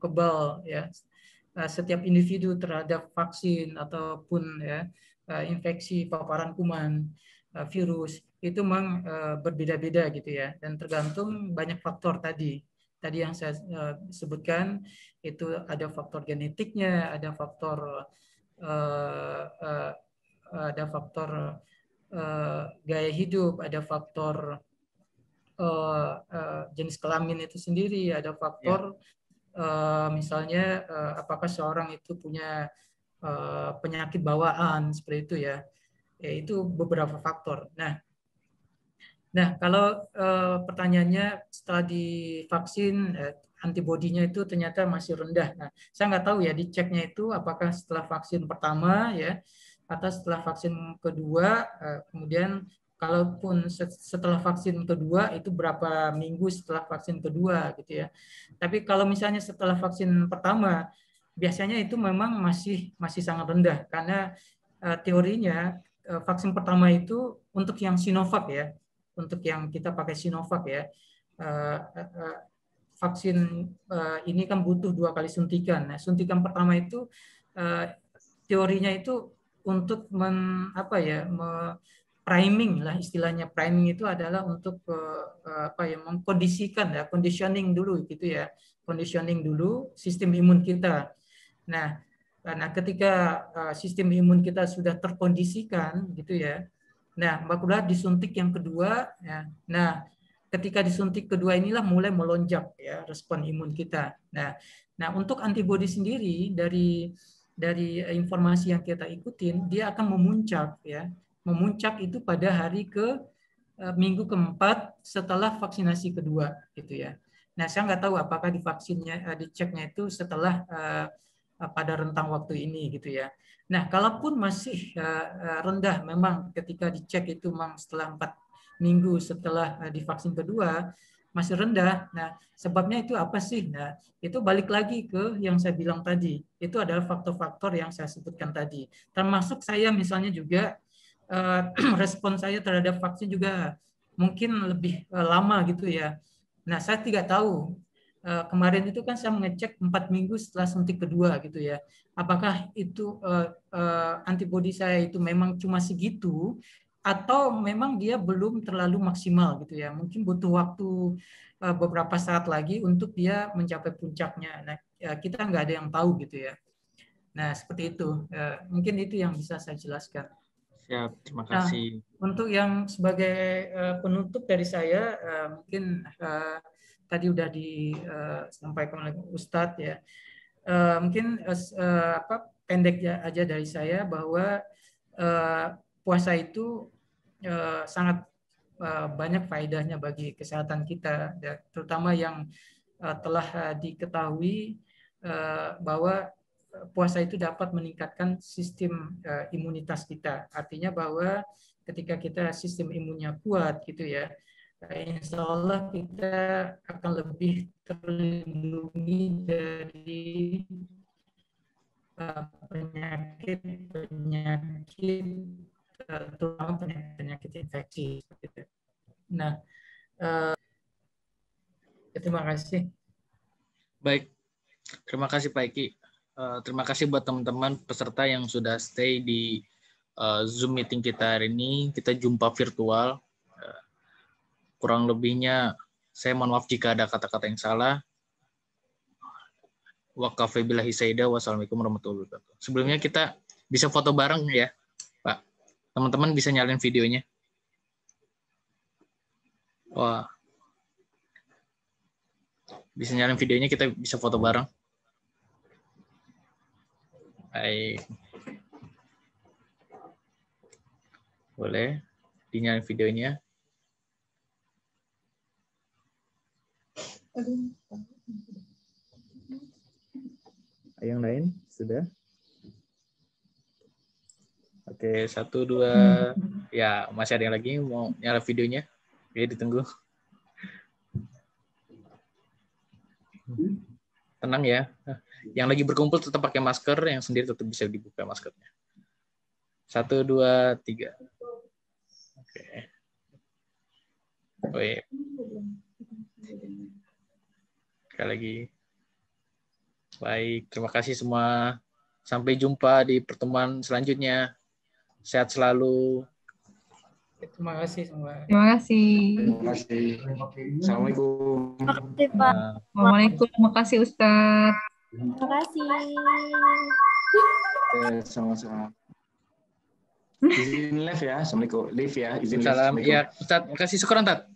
kebal ya setiap individu terhadap vaksin ataupun infeksi paparan kuman virus itu memang berbeda-beda gitu ya, dan tergantung banyak faktor tadi yang saya sebutkan. Itu ada faktor genetiknya, ada faktor gaya hidup, ada faktor jenis kelamin itu sendiri, ada faktor misalnya apakah seorang itu punya penyakit bawaan seperti itu ya. Itu beberapa faktor. Nah, kalau pertanyaannya setelah divaksin antibodinya itu ternyata masih rendah. Nah, saya nggak tahu ya diceknya itu apakah setelah vaksin pertama ya atau setelah vaksin kedua. Kemudian kalaupun setelah vaksin kedua itu berapa minggu setelah vaksin kedua gitu ya. Tapi kalau misalnya setelah vaksin pertama biasanya itu memang masih sangat rendah karena teorinya vaksin pertama itu untuk yang Sinovac ya. Untuk yang kita pakai Sinovac ya, vaksin ini kan butuh 2 kali suntikan. Nah, suntikan pertama itu teorinya itu untuk priming lah istilahnya. Priming itu adalah untuk mengkondisikan ya, conditioning dulu gitu ya, conditioning dulu sistem imun kita. Nah, karena ketika sistem imun kita sudah terkondisikan gitu ya. Nah, barulah disuntik yang kedua. Ya. Nah, ketika disuntik kedua inilah mulai melonjak ya respon imun kita. Nah, untuk antibodi sendiri dari informasi yang kita ikutin, dia akan memuncak ya. Memuncak itu pada hari minggu keempat setelah vaksinasi kedua gitu ya. Nah, saya nggak tahu apakah diceknya itu setelah pada rentang waktu ini gitu ya. Nah, kalaupun masih rendah memang ketika dicek itu memang setelah 4 minggu setelah divaksin kedua masih rendah. Nah, sebabnya itu apa sih? Nah, itu balik lagi ke yang saya bilang tadi. Itu adalah faktor-faktor yang saya sebutkan tadi. Termasuk saya misalnya juga respon saya terhadap vaksin juga mungkin lebih lama gitu ya. Nah, saya tidak tahu. Kemarin itu kan saya mengecek 4 minggu setelah suntik kedua gitu ya. Apakah itu antibodi saya itu memang cuma segitu atau memang dia belum terlalu maksimal gitu ya. Mungkin butuh waktu beberapa saat lagi untuk dia mencapai puncaknya. Nah, kita nggak ada yang tahu gitu ya. Nah, seperti itu. Mungkin itu yang bisa saya jelaskan. Siap, terima kasih. Nah, untuk yang sebagai penutup dari saya, mungkin tadi udah disampaikan oleh Ustadz ya. Mungkin pendek aja dari saya bahwa puasa itu sangat banyak faedahnya bagi kesehatan kita, terutama yang telah diketahui bahwa puasa itu dapat meningkatkan sistem imunitas kita. Artinya bahwa ketika kita sistem imunnya kuat gitu ya, insya Allah kita akan lebih terlindungi dari penyakit terutama penyakit infeksi. Nah, terima kasih. Baik, terima kasih Pak Eki. Terima kasih buat teman-teman peserta yang sudah stay di Zoom meeting kita hari ini. Kita jumpa virtual. Kurang lebihnya saya mohon maaf jika ada kata-kata yang salah. Wa kafa billahi saida. Wassalamualaikum warahmatullahi wabarakatuh. Sebelumnya kita bisa foto bareng ya, Pak. Teman-teman bisa nyalain videonya. Wah. Bisa nyalain videonya, kita bisa foto bareng. Baik. Boleh dinyalain videonya. Yang lain sudah? Oke, 1, 2. Ya, masih ada yang lagi mau nyala videonya? Oke, ditunggu. Tenang ya. Yang lagi berkumpul tetap pakai masker, yang sendiri tetap bisa dibuka maskernya. 1, 2, 3. Oke. Baik. Sekali lagi. Baik, terima kasih semua. Sampai jumpa di pertemuan selanjutnya. Sehat selalu. Terima kasih semua. Terima kasih. Terima kasih. Assalamualaikum. Terima kasih, Pak. Assalamualaikum. Terima kasih, Ustadz. Terima kasih. Sama-sama. Izin live ya. Assalamualaikum. Live ya. Izin live. Salam. Ya, Ustadz, kasih syukuran, Tat.